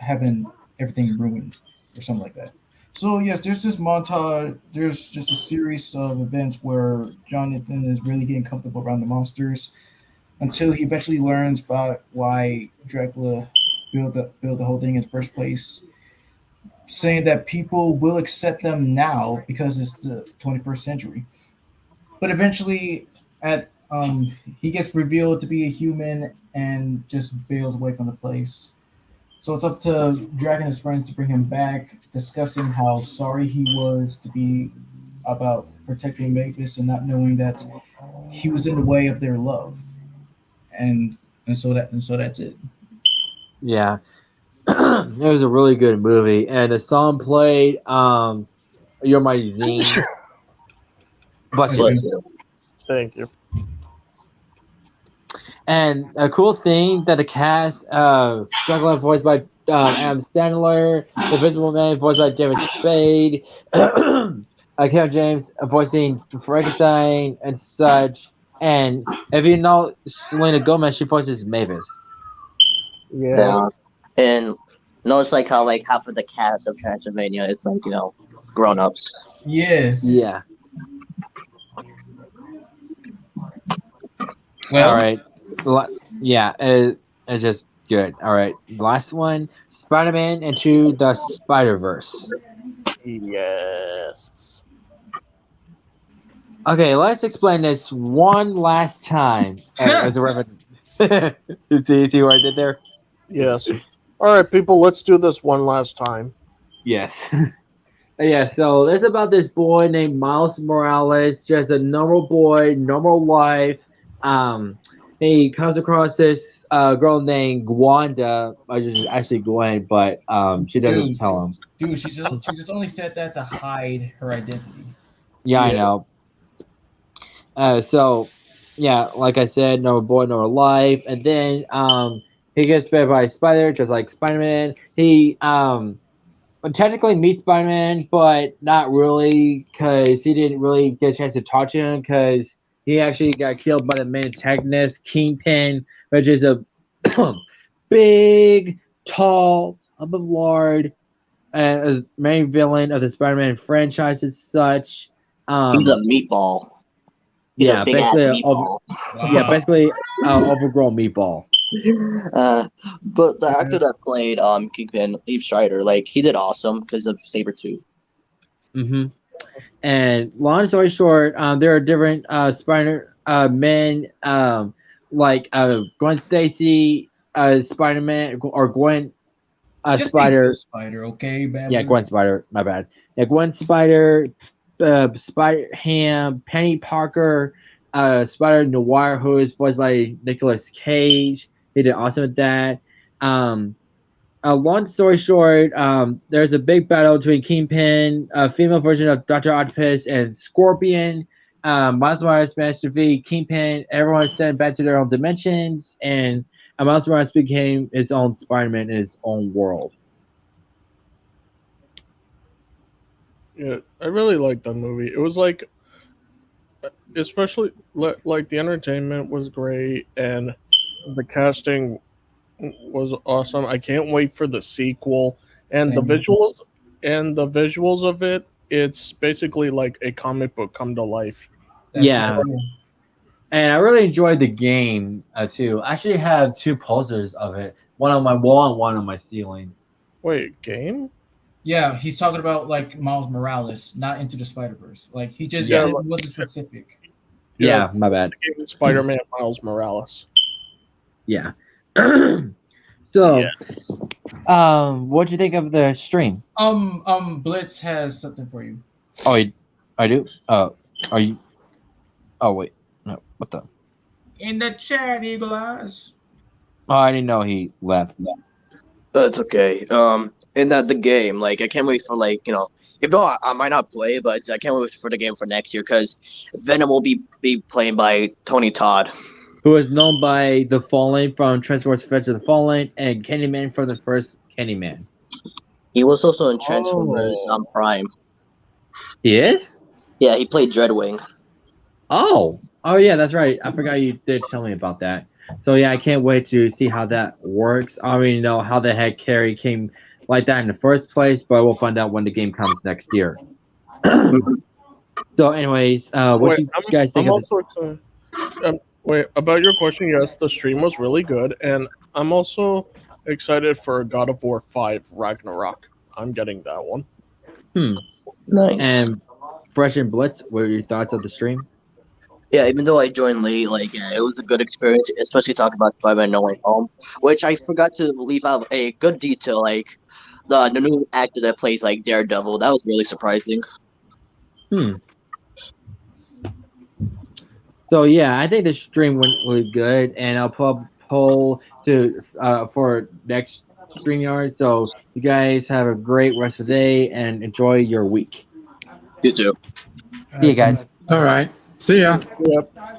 having everything ruined or something like that. So yes, there's this montage. There's just a series of events where Jonathan is really getting comfortable around the monsters until he eventually learns about why Dracula built the whole thing in the first place, saying that people will accept them now because it's the 21st century. But eventually, he gets revealed to be a human and just bails away from the place. So it's up to Drac and his friends to bring him back, discussing how sorry he was to be about protecting Mavis and not knowing that he was in the way of their love, and so that's it. Yeah, it was a really good movie, and the song played. You're My Zine. Bless you. Thank you. And a cool thing that the cast, Dracula voiced by Adam Sandler, The Invisible Man voiced by David Spade, Kevin James voicing Frankenstein and such. And if you know Selena Gomez, she voices Mavis. Yeah. And notice how half of the cast of Transylvania is grown ups. Yes. Yeah. Well, all right. Yeah, it's just good. All right, last one: Spider-Man Into the Spider-Verse. Yes. Okay, let's explain this one last time as a reference. See what I did there? Yes. All right, people, let's do this one last time. Yes. Yeah, so it's about this boy named Miles Morales, just a normal boy, normal life. He comes across this girl named Gwanda, which is actually Gwen, but she doesn't tell him. Dude, she just only said that to hide her identity. Yeah, I know. So, yeah, like I said, no boy, no life, and then he gets bit by a spider, just like Spider-Man. He technically meets Spider-Man, but not really, because he didn't really get a chance to talk to him, because he actually got killed by the main antagonist, Kingpin, which is a big, tall, above lord, and a main villain of the Spider-Man franchise as such. He's a meatball. He's Yeah, a big ass basically, meatball. yeah, basically, overgrown meatball. But the actor that played Kingpin, Liev Schreiber, like he did awesome because of Sabretooth. Mm-hmm. And long story short, there are different Spider men, like Gwen Stacy, Spider-Man, or Gwen Just say Spider. the Spider, okay, Bam? Yeah, Gwen Spider. My bad. Yeah, Gwen Spider, Spider Ham, Penny Parker, Spider Noir, who is voiced by Nicolas Cage. He did awesome with that. Long story short, there's a big battle between Kingpin, a female version of Dr. Octopus, and Scorpion. Miles Morales managed to defeat Kingpin. Everyone is sent back to their own dimensions, and Miles Morales became his own Spider-Man in his own world. Yeah, I really liked that movie. It was like, especially like the entertainment was great and the casting was awesome. I can't wait for the sequel and Same. the visuals of it. It's basically like a comic book come to life. That's Yeah. true. And I really enjoyed the game too. I actually have 2 posters of it, one on my wall and one on my ceiling. Wait, game? Yeah, he's talking about like Miles Morales, not Into the Spider-Verse. Like he just Yeah. it wasn't specific. Yeah, my bad. The game is Spider-Man Miles Morales. Yeah. So, Yes. what'd you think of the stream? Blitz has something for you. Oh, I do. Are you? Oh wait, no. What the? In the chat, Eagle Eyes. Oh, I didn't know he left. That's okay. And that the game, like I can't wait for even though I might not play, but I can't wait for the game for next year because Venom will be played by Tony Todd. Who is known by the Fallen from Transformers: Revenge of the Fallen and Candyman from the first Candyman. He was also in Transformers Prime. He is? Yeah, he played Dreadwing. Oh yeah, that's right. I forgot you did tell me about that. So yeah, I can't wait to see how that works. I already know how the heck Carrie came like that in the first place, but we'll find out when the game comes next year. So, anyways, what you guys think of this? Wait, about your question, yes, the stream was really good, and I'm also excited for God of War 5 Ragnarok. I'm getting that one. Nice. And Fresh and Blitz, what are your thoughts of the stream? Yeah, even though I joined late, it was a good experience, especially talking about Spider-Man No Way Home, which I forgot to leave out a good detail, like the new actor that plays like Daredevil. That was really surprising. So yeah, I think the stream went really good, and I'll put a poll to for next StreamYard. So you guys have a great rest of the day and enjoy your week. You too. See you guys. All right. See ya. Yep.